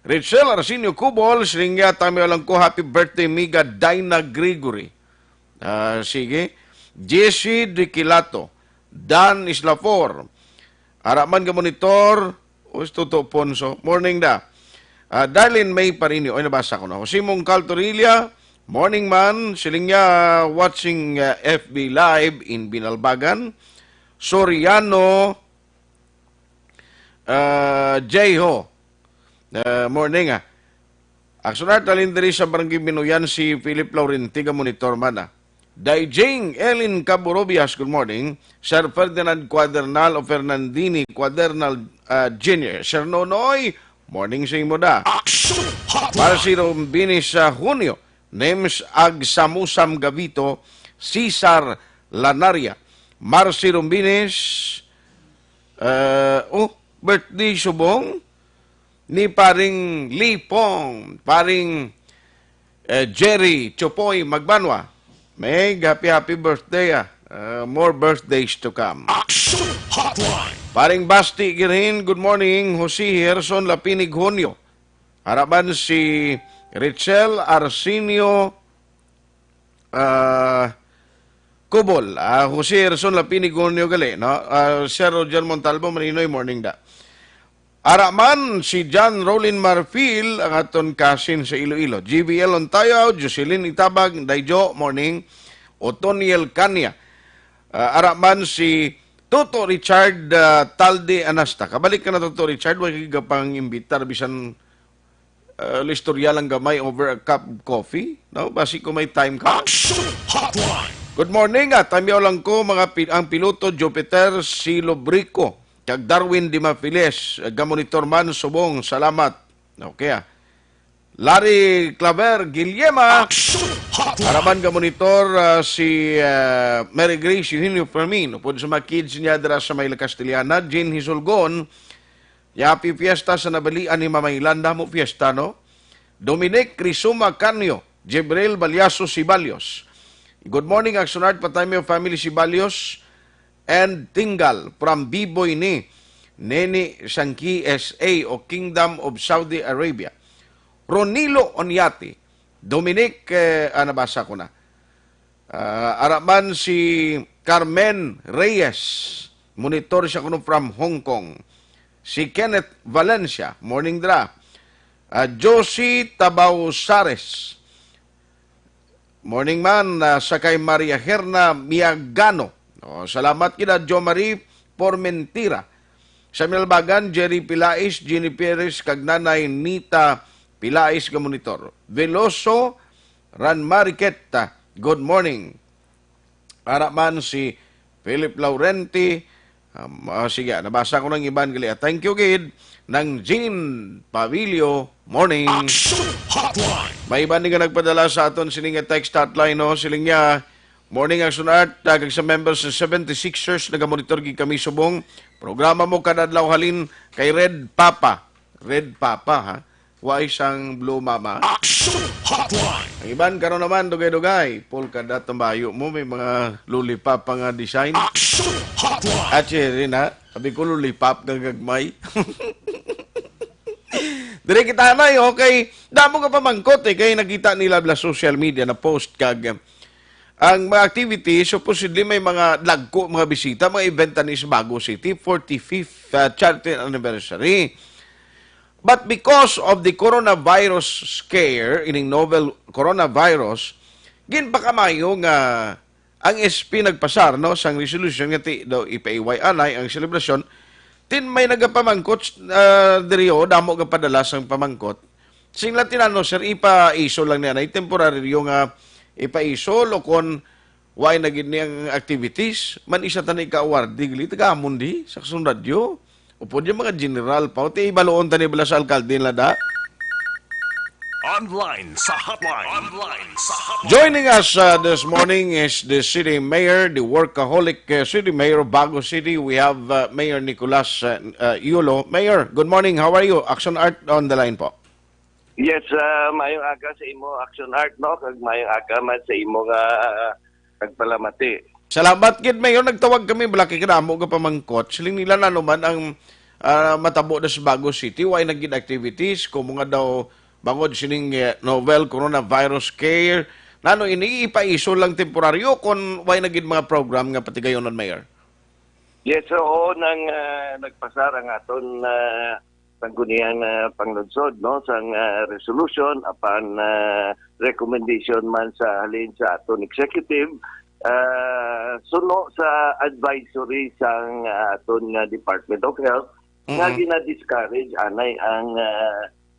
Rachel Arsenio Cubol, siringya tami alam ko, happy birthday, Miga Dinah Gregory. Sige. Jesse Diquilato, Dan Islafor, Araman ka Monitor, Toto Ponso, morning da. Darlene May Parinio, ay nabasa ko na. Simong Caltorilla, morning man, silingya watching FB Live in Binalbagan. Soriano Jayho, morning ha. Aksunar talindiri sa Barangay Binuyan si Philip Laurentiga Monitor man ha. Daijing Elin Caborobias, good morning. Sir Ferdinand Quadernal o Fernandini Quadernal Jr. Sir Nonoy, morning sa imo da. Para si Rombinis sa Junio, Names Agsamusam Gavito, Cesar Lanaria, Marcy Rombinis, birthday subong ni paring Lipong, paring Jerry Chopoy Magbanwa. Meg, happy birthday more birthdays to come. Action Hotline. Paring Basti Girin, good morning. Jose Herson Lapinig Junio. Harapan si Richel Arsenio Cubol. Jose Herson Lapinig Junio gali, no? Sir Roger Montalvo, Marinoy, morning da. Araman si John Rolin Marfil, ang aton kasin sa Iloilo. GBL Ontayo, Jocelyn Itabag, Daijo, morning. Otoniel Kanya. Araman si Toto Richard Talde Anasta. Kabalik ka na, Toto Richard, wag ka pang imbitar bisan listorya lang gamay over a cup of coffee. No? Basi ko may time ka. Action Hotline. Good morning. Tamiyaw lang ko ang piloto Jupiter Silobrico. Kag Darwin Di Mafiles, gamonitor man subong, salamat. Okay. Larry Claver Guillema, harapan gamonitor si Mary Grace Eugenio Fermin, upod sa mga kids niya dira sa Mayla Castellana, Jean Hisulgon, yapi fiesta sa nabalian ni Mamaylanda mo fiesta, no? Dominic Crisuma Canio, Jebril Balyaso Sibalios. Good morning, Axonard, patay mo family Sibalios, and Tingal from B-Boy ni Neni Sangki SA o Kingdom of Saudi Arabia. Ronilo Onyati, Dominic, nabasa ko na. Araman si Carmen Reyes, monitor siya kuno from Hong Kong. Si Kenneth Valencia, morning dra. Josie Tabausares, morning man. Sakay Maria Herna Miagano, salamat kina Jo Marie Pormentira. Samuel Bagan, Jerry Pilais, Jenny Perez, Kagnanay Nita Pilais ka monitor. Veloso Ran Mariqueta, good morning. Araman si Philip Laurenti. Sige, nabasa ko ng iban gali. Thank you, Gid. Nang Jean Pavilio, morning. Action Hotline. May iban nga nagpadala sa aton sining text hotline, no? Siling niya, morning Action Art, tagag sa members sa 76ers, nagamonitor gi kami subong. Programa mo kadadlaw halin kay Red Papa. Red Papa, ha? Wa isang Blue Mama. Action Hotline. Ang iban karon naman dugay-dugay. Polka dot tambayo mo, may mga lollipop pa nga design. Action Hotline. At rin ha, sabi ko lollipop gagagmay. Dire kita na okay. Damo ka pa mangkot kay nakita nila sa social media na post kag ang mga activity, supposedly may mga lagko, mga bisita, mga event ni sa Bago City, 45th charity anniversary. But because of the coronavirus scare, ining novel coronavirus, gin pa kamayo nga ang SP nagpasar no sang resolution nga ti do ipaiway anay ang selebrasyon tin may nagapamangkot diriyo damo ga padala sang pamangkot. Singla tinano sir ipa-iso lang niya na temporary nga ipa-iso o kon why naging niyang activities man isa tanay ka-award digli tagamon di sa radyo. Upo di mga general pa ti ibaloon tani bala sa alkalde nila da. Online sa hotline. Online sa hotline. Joining us this morning is the city mayor, the workaholic city mayor of Bago City. We have Mayor Nicolas Yulo. Mayor, good morning. How are you? Action Art on the line po. Yes, mayong aga sa imo Action Art, no? Kag mayong aga man sa imo nga nagpalamati. Salamat gid Mayor, nagtawag kami balaki kadamo ka pamangkot. Siling nila na naman ang matabo na sa Bago City, why nagid activities kung mga daw bangod sining novel coronavirus care. Nano iniipaiso lang temporaryo kung why nagid mga program nga patigayon nun Mayor. Yes, oo nang nagpasar ang aton tangguniang panglunsod, no, sang resolution apan recommendation man sa halin sa aton executive suno sa advisory sang aton Department of Health nga gina-discourage anay ang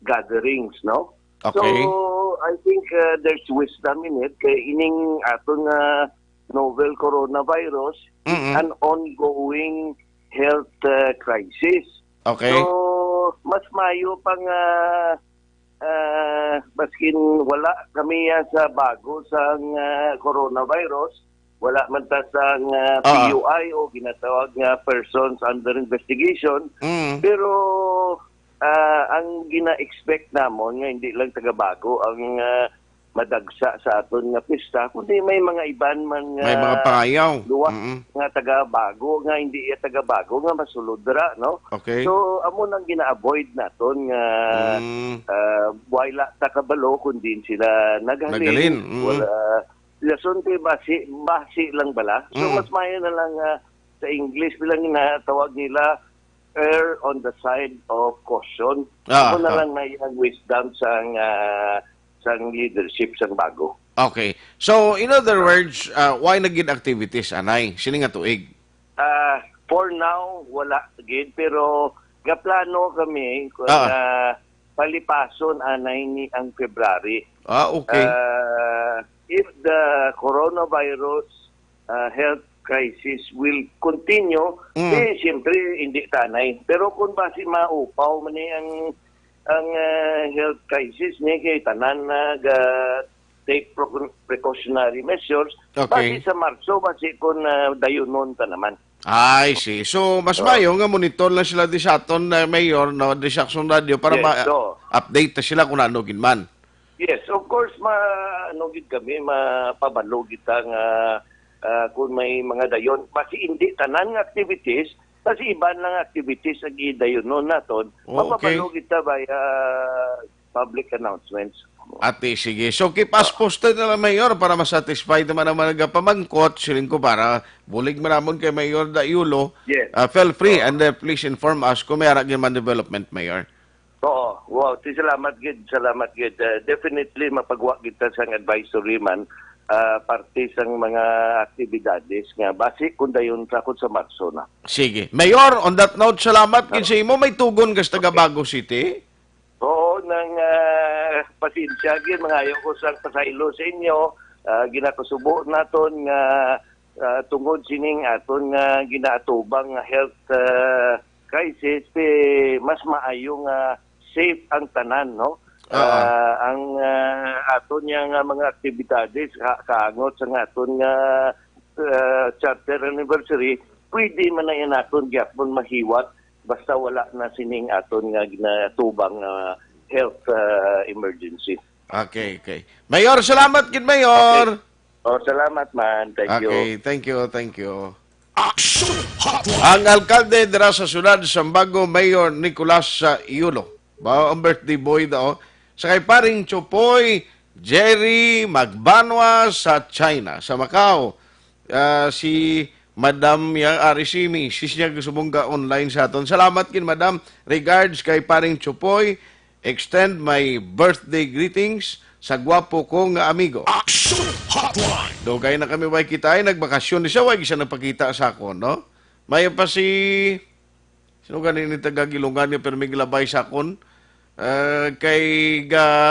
gatherings, no? Okay. So I think there's wisdom in it kay ining aton novel coronavirus an ongoing health crisis. Okay. So mas mayo pang baskin wala kami sa bago sang coronavirus, wala man ta sang PUI o ginatawag nga persons under investigation, pero ang gina-expect namon nga hindi lang taga-bago ang madagsa sa aton nga pista, kundi may mga iban man nga may mga pangayaw. Duwa nga taga-bago, nga hindi taga-bago, nga masuludra, no? Okay. So, amo nang gina-avoid naton nga wala takabalo kundi sila naghalin. Wala lason kay basi lang bala. So, mas mayo na lang sa English bilang tawag nila err on the side of caution. Amo na lang na yung wisdom sang leadership sang bago. Okay. So, in other words, why naging activities, anay? Sini nga tuig? For now, wala gid. Pero, gaplano kami kung palipason anay ni ang February. Okay. If the coronavirus health crisis will continue, siyempre, hindi tanay. Pero kung basi maupaw man ang health crisis niya kay tanan take precautionary measures. Okay. Basi sa Marso, basi kung dayunon ta naman. I see. So, mas mayo nga monitor lang sila di sa aton Mayor, no, di sa Action Radio para ma-update sila kung ano ginman. Yes, of course, gid kami, mapabalog kita nga kung may mga dayon. Basi hindi tanan nga activities, kasi iban lang activities ang idayonon naton. Mapabalog kita via public announcements. Ate, sige. So, keep us posted na lang, Mayor, para masatisfy naman ang mga pamangkot. Siling ko para bulig manamon kay Mayor Yulo. Yes. Feel free and please inform us kung may aragin man development, Mayor. Oo. Wow. Salamat, gid. Salamat, gid. Definitely, mapagwa kita sa advisory man parte sang mga aktibidades nga basi kun dayon sakot sa Marso na. Sige. Mayor, on that note, salamat gid sa imo. May tugon kas taga Bago City? Oo, nang pasensya gid mangayo ko sa pasaylo sa inyo. Ginakasubo naton nga tungod sining aton nga ginaatubang health crisis mas maayo nga safe ang tanan, no? Ang aton nga mga aktibidades kaangot sa aton nga charter anniversary, pwede man na yan aton gyapon mahiwat basta wala na sining aton nga ginatubang health emergency. Okay. Mayor, salamat gid Mayor. Okay. Salamat man. Thank you. Okay, thank you. Action Hotline. Ang alkalde dira sa syudad Sambago, Mayor Nicolas Yulo. Ba ang birthday boy daw. Sa kay paring Chopoy, Jerry Magbanwa sa China, sa Macau. Si Madam yang ari si Mrs. niya gusubong online sa aton. Salamat kin Madam. Regards kay paring Chupoy. Extend my birthday greetings sa gwapo ko nga amigo. Action Hotline. Dugay na kami way kita ay nagbakasyon ni siya way siya nagpakita sa ako, no? May pa si sino ganin ni tagagilungan niya pero may gilabay sa akon. Kay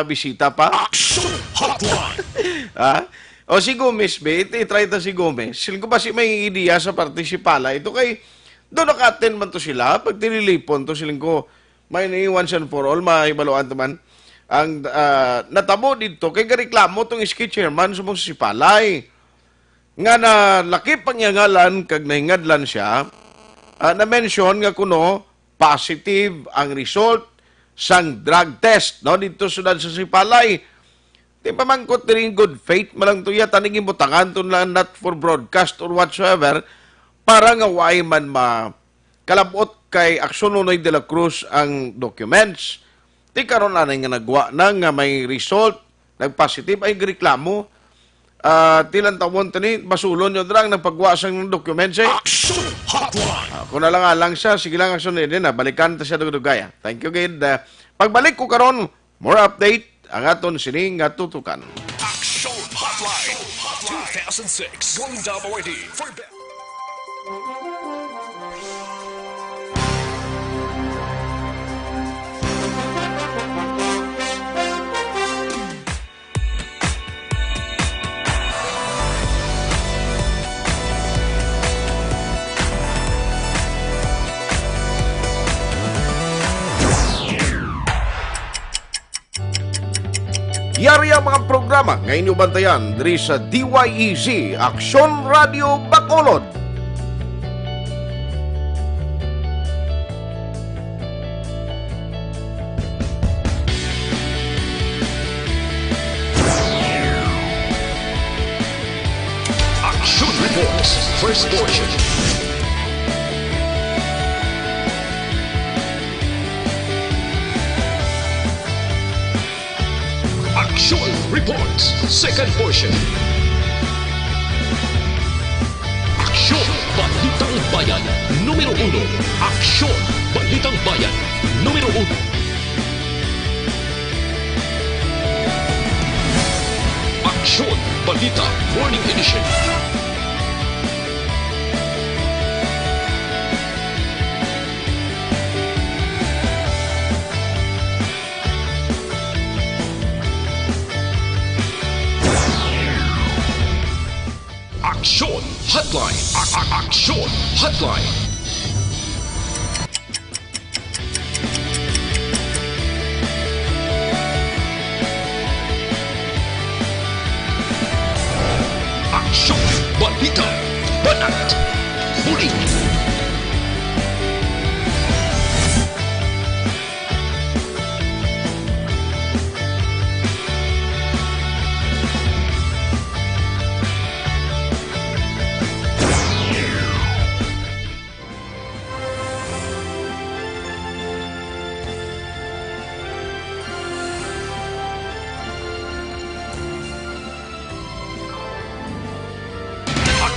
bisita pa. Action Hotline. Ha? O si Gomez, try ta si Gomez. Sila ko ba si may ideya sa partisipala? Ito kay, doon naka-attend man to sila. Pag tinilipon to siling ko, may once and for all, maibaluan naman. Ang natabo dito, kay gareklamo tong iski chairman sa si Palay. Nga na laki pangyangalan, kag nahingadlan siya, na-mention nga kuno, positive ang result sang drug test. No? Dito sunod sa si Palay. Di pa mangkot rin good faith, malang to ya, taningin mo tangan to na not for broadcast or whatsoever, para nga why man kalabot kay Aksononoy de la Cruz ang documents. Di karon na nga nagwa na nga may result, nag-positive, ay reklamo. Tilang tawon tani, masulon yun lang, nagpagwa sang documents eh. Action Hotline. Kung nalang siya, sige lang Akson din na, balikan ta siya dugaya. Thank you, Gid. Pagbalik ko karon, more update, ang aton sining nga tutukan. Action Hotline. 2006 Going WID for best. Yari ang mga programa ngayon yung bantayan diri sa DYEZ Aksyon Radio Bacolod. Action Reports, first portion. Action Reports, second portion. Action Balitang Bayan, numero 1. Action Balitang Bayan, numero 1. Action Balita Morning Edition. Action Hotline. Action Hotline. Action Balita Banat Muling.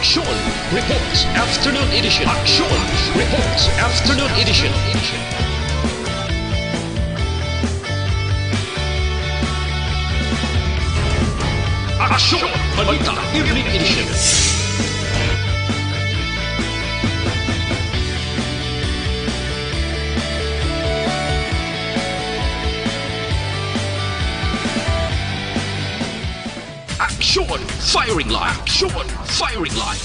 Action Reports Afternoon Edition. Action Reports Afternoon Edition. Action Balita Evening Edition. Action Firing Line. Action Firing Line.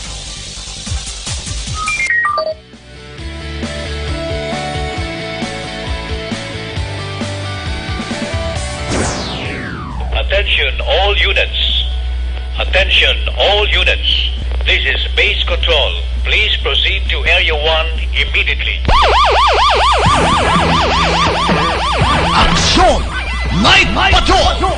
Attention all units. Attention all units. This is base control. Please proceed to Area 1 immediately. Action Night Patrol.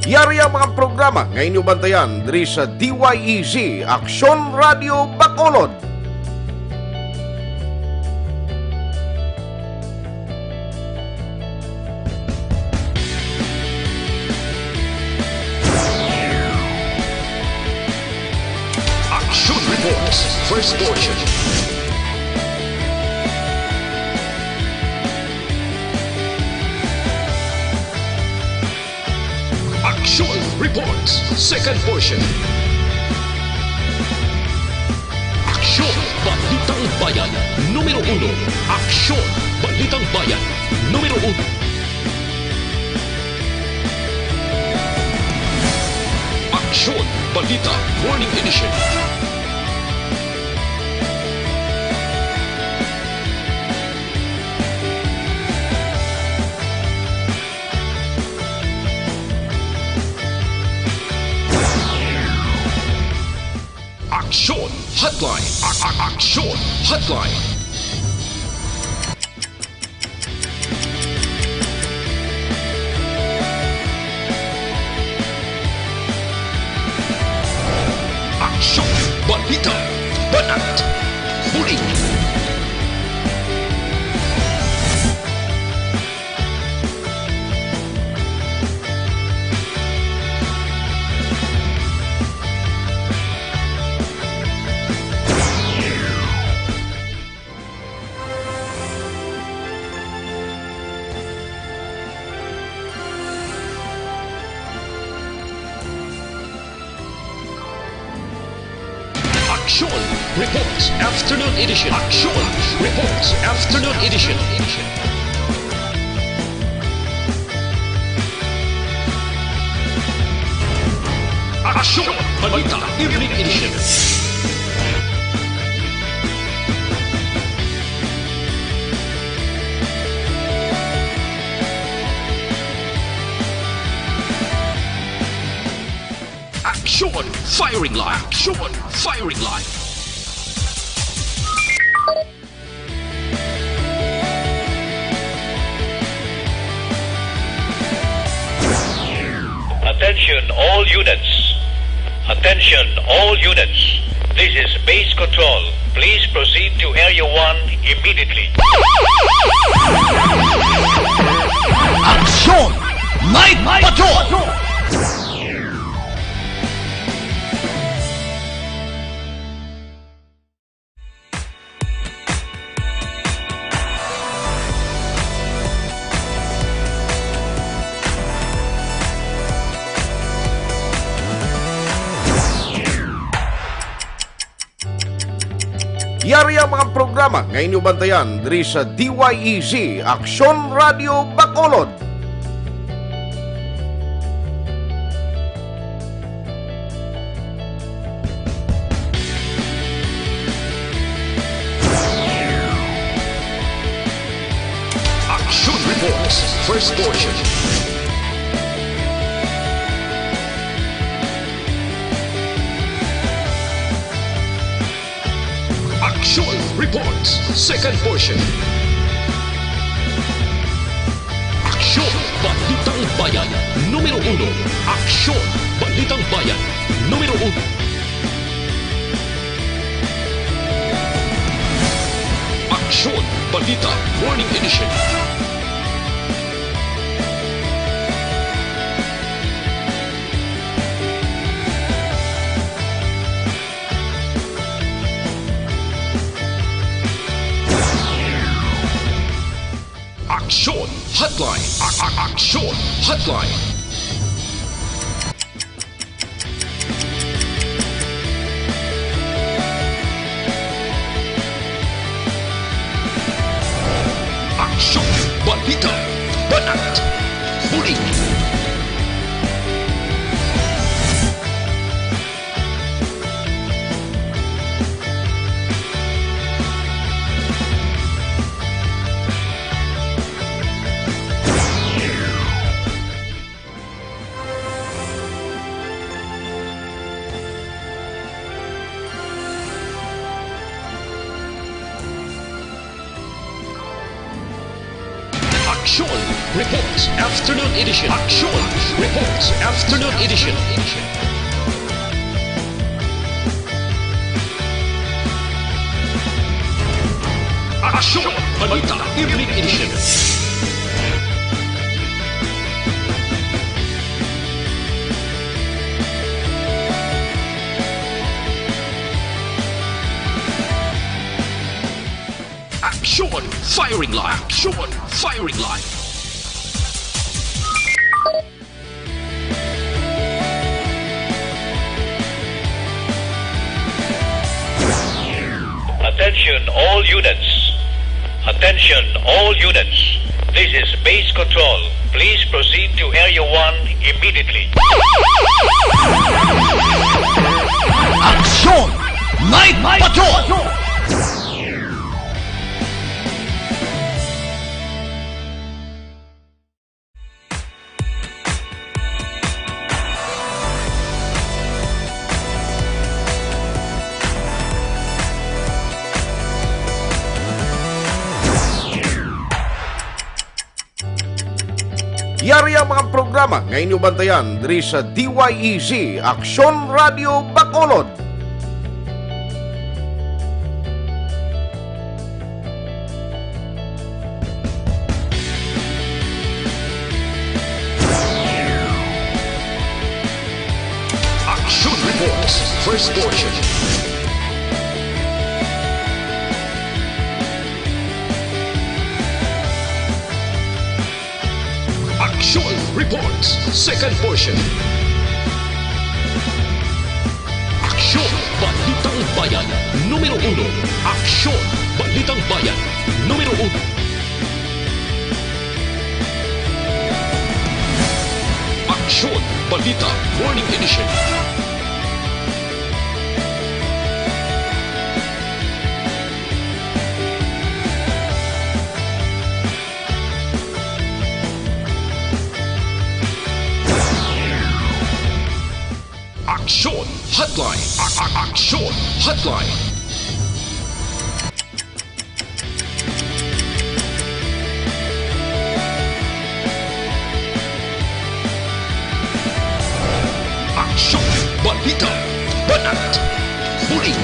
Yari ang mga programa ngayon bantayan diri sa DYEZ Aksyon Radio Bacolod. Action Reports, first portion. Action Reports, second portion. Aksyon Balitang Bayan, numero 1. Aksyon Balitang Bayan, numero 1. Aksyon Balita Morning Edition. Aksyon Hotline. Aksyon Hotline. Aksyon Balita Banat Huli. Action Reports Afternoon Edition. Action Reports Afternoon Edition. Action Balita Evening Edition. Action Firing Line. Action Firing Line. Attention all units. Attention all units. This is base control. Please proceed to Area 1 immediately. Action! Night Patrol! Yari ang mga programa ngayon bantayan diri sa DYEZ Aksyon Radio Bacolod. Action Reports, first portion. Action Reports, second portion. Aksyon Balitang Bayan, numero 1. Aksyon Balitang Bayan, numero 1. Aksyon Balita Morning Edition. Aksyon Hotline. Aksyon Hotline. Aksyon Balita Banat Huli. Action Reports Afternoon Edition. Action Reports Afternoon Edition. Action Balita Evening Edition. Action Firing Line. Action Firing Line. Attention all units. Attention all units. This is base control. Please proceed to Area 1 immediately. Action! Night Patrol! Yari ang mga programa ngayon yung bantayan diri sa DYEZ Aksyon Radio Bacolod. Action Reports First Portion. Action Reports Second Portion. Action Balitang Bayan Numero 1. Action Balitang Bayan Numero 1. Action Balita Morning Edition. Action Hotline. Action Hotline. Action Balita Banat Buling.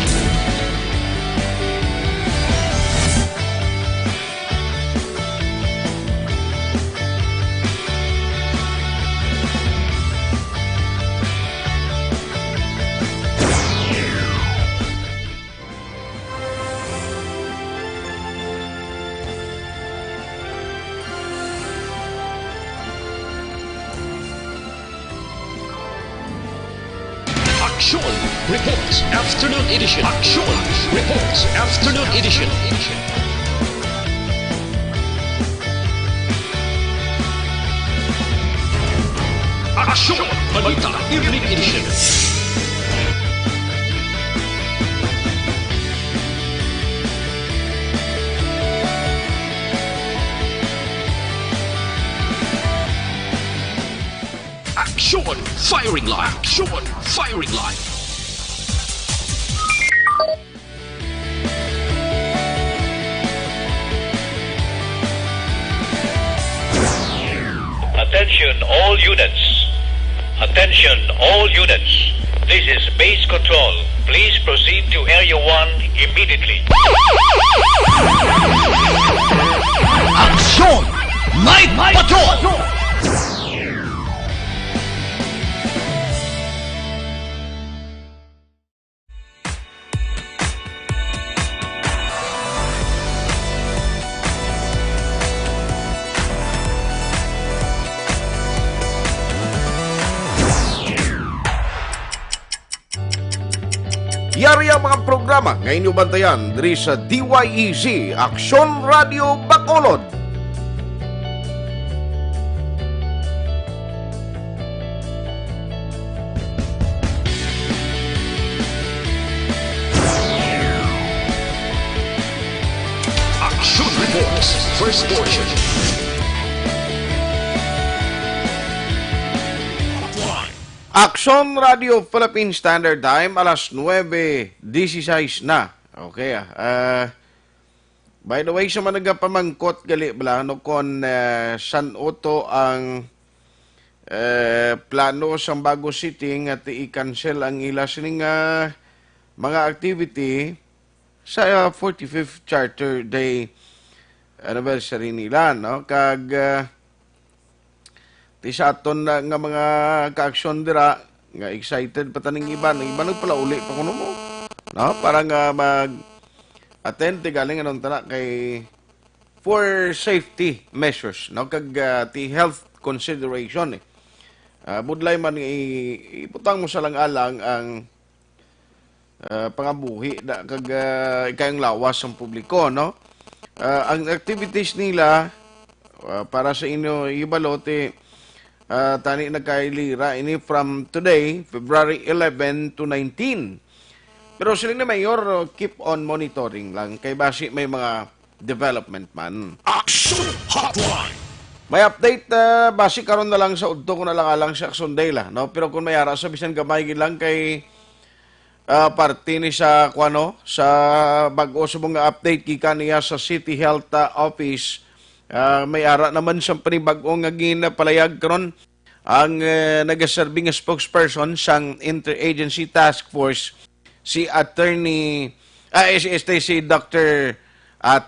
Action Reports Afternoon Edition. Action Reports Afternoon Edition. Action Balita Evening Edition. Action Firing Line. Action Firing Line. Attention all units. Attention all units. This is base control. Please proceed to Area 1 immediately. Action! Night Patrol! Yari ang mga programa ngayon yung bantayan diri sa DYEZ Aksyon Radio Bacolod. Action Reports First Portion. Aksyon Radio Philippine Standard Time, alas 9:16 na. Okay, By the way, sa mga nagapamangkot gali bala no kon san oto ang plano sa Bago City nga i-cancel ang ila sining mga activity sa 45th Charter Day anniversary nila, no? Kag ti sa aton na nga mga ka-aksyon dira nga excited pa taning iba nagpala uli pa kuno mo, no? Para nga mag-attend ti galing anong tana kay for safety measures, no? Kag ti health consideration budlay man iputang mo sa lang alang ang pangabuhi da kag ikayong lawas ng publiko, no? Ang activities nila para sa inyo ibalote tani nagkailira ini from today February 11 to 19. Pero sila na mayor keep on monitoring lang kay basi may mga development man. Action Hotline. May update basi karon na lang sa udto ko na lang sa Action Day la, no? Pero kung may ara sa bisan gamay gid lang kay parte ni sa kuano sa bag-o sa mga update gikan niya sa City Health Office. May ara naman sa panibag-o nga ginapalayag karon ang nagaserving spokesperson sang Interagency Task Force si Attorney si Dr.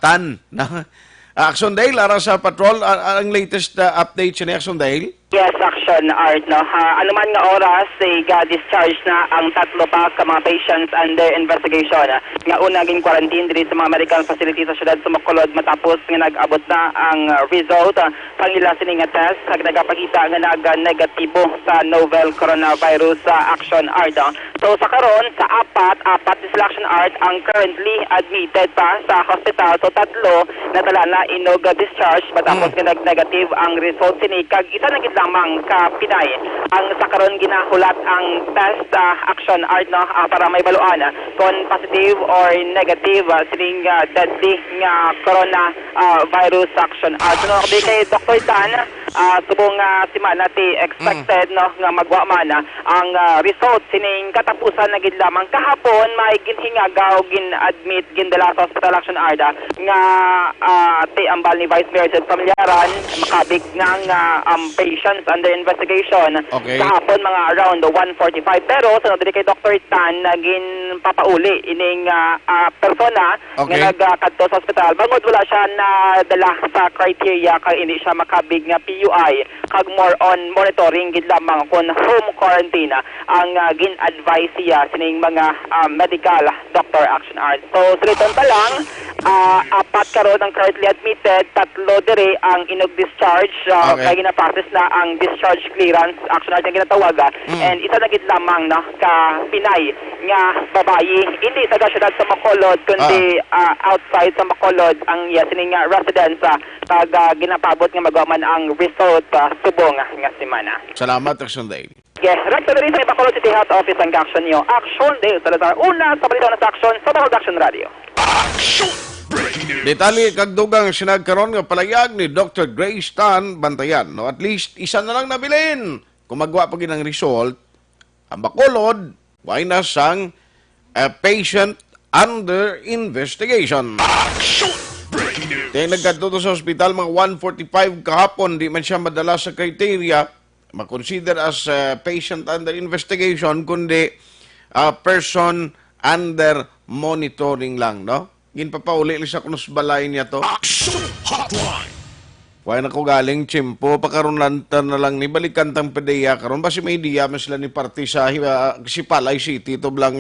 Tan na Action Dale ara sa patrol ang latest update sa Action Dale. Yes, Action Art, no? Anuman nga oras, discharge na ang tatlo pa ka mga patients under investigation. Nga una gin quarantine diri sa mga medical facility sa syudad sa Bacolod matapos nga nag-abot na ang result pangila sini nga test kag nagapakita nga nag-negatibo sa novel coronavirus Action Art. So sa karon sa apat sila Action Art ang currently admitted pa sa hospital. So tatlo natala na inog discharge matapos nga nag-negative ang result sini kag isa na lamang ka Pinay ang sa karon ginahulat ang test Action Art, no? Para may baluan kung positive or negative sining deadly nga corona virus Action Art. So di kay Dr. Tan subong simana ti expected, no, nga magwa man ang result sining katapusan na gid lamang kahapon may ginhingagaw gin-admit gindala sa hospital Action Art nga ti ambal ni Vice Mayor Jed Pamilyaran makabig nga patient under investigation. Okay. Kahapon mga around 1:45 pero sunod diri kay Dr. Tan naging papauli ining persona nga nagkadto sa ospital bangod wala siya na dala sa criteria kay hindi siya makabig nga PUI kag more on monitoring gid lamang kon home quarantine ang gin-advise siya sining mga medical doctor Action Art. So siliton pa lang apat karon ang currently admitted, tatlo diri ang inog discharge kay gina-process na ang discharge clearance Action Art ang ginatawag and isa na gid lamang na ka Pinay nga babayi hindi taga syudad sa Bacolod kundi outside sa Bacolod ang sining residence pag ginapabot nga magaman ang result subong nga semana. Salamat Action Day. Yes, rekta na rin sa Bacolod City Health Office ang Action nyo. Action Day, Salazar. Una sa balita sa Action sa Bacolod Action Radio. Action! Detali kagdugang sinagkaroon nga palayag ni Dr. Grace Tan Bantayan. No? At least isa na lang nabilin. Kung magwa pa ginang result, ang Bacolod, why na sang patient under investigation. Action! Kaya nagkatuto sa ospital mga 1:45 kahapon, di man siya madala sa criteria, makonsider as patient under investigation, kundi person under monitoring lang, no? Ginpapauli sa kunus balay niya to. Action Hotline. Why na ko galing chimpo, pakarunan na lang ni balikan tang pedeya karon ba si may diya man sila ni party sa si Palay City to blang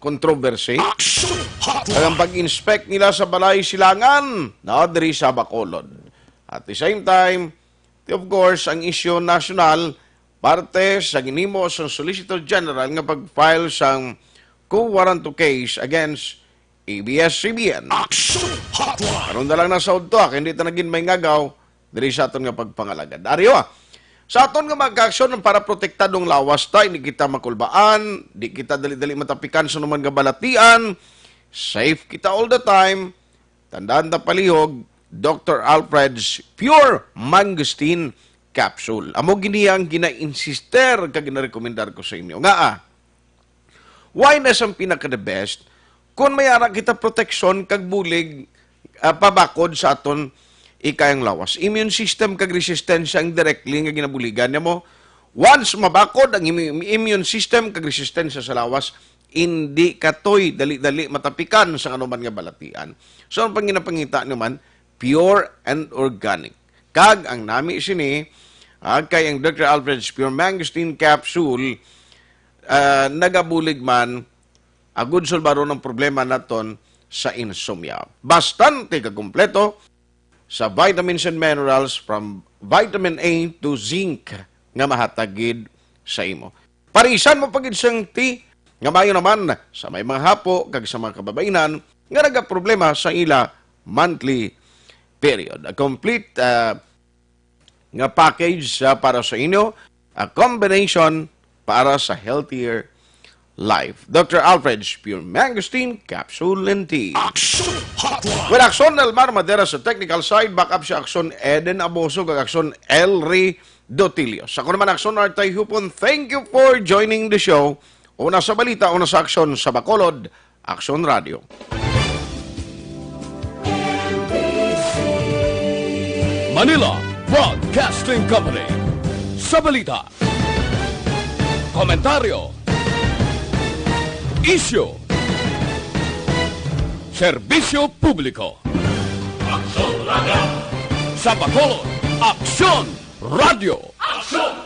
controversy. Action Hotline. Ang pag-inspect nila sa balay silangan na diri sa Bacolod. At the same time, of course, ang issue national parte sa ginimo sa Solicitor General nga pag-file sang co-warranto case against ABS-CBN. Action Hotline. Karon na lang na sa udto, hindi ta naging may ngagaw diri sa aton nga pagpangalagad. Ariyo sa aton nga mag-aksyon para protektadong lawas ta, hindi kita makulbaan, di kita dali-dali matapikan sa naman nga balatian, safe kita all the time. Tandaan ta palihog, Dr. Alfred's Pure Mangosteen Capsule. Amo gini ang gina-insister kag gina-rekomendar ko sa inyo. Nga why na ang pinaka-the best kung may ara kita proteksyon kag bulig pabakod sa aton ikayang lawas. Immune system kag resistensya ang directly nga ginabuligan nimo. Once mabakod ang immune system kag resistensya sa lawas, hindi katoy dali-dali matapikan sa anuman nga balatian. So ang panginapangita naman, pure and organic. Kag ang nami sini kay ang Dr. Alfred's Pure Mangosteen Capsule, nagabulig man agud sulbaro ng problema naton sa insomnia. Bastante kakumpleto sa vitamins and minerals from vitamin A to zinc nga mahatagid sa imo. Parisan mo pagid sang tea nga mayo naman sa may mga hapo kag sa mga kababainan nga nagaproblema sa ila monthly period. A complete nga package para sa inyo, a combination para sa healthier life. Dr. Alfred's Pure Mangosteen Capsule and Tea. Action Hotline. With Akson Elmar Madera sa technical side, backup si Akson Eden Aboso kag Akson Elry Dotilio. Sa ko naman Akson Artay Hupon, thank you for joining the show. Una sa balita, una sa aksyon sa Bacolod, Action Radio. Manila Broadcasting Company. Sa balita, komentaryo, isyu, serbisyo publiko. Aksyon Radio. Sa Bacolod, Aksyon Radio. Aksyon!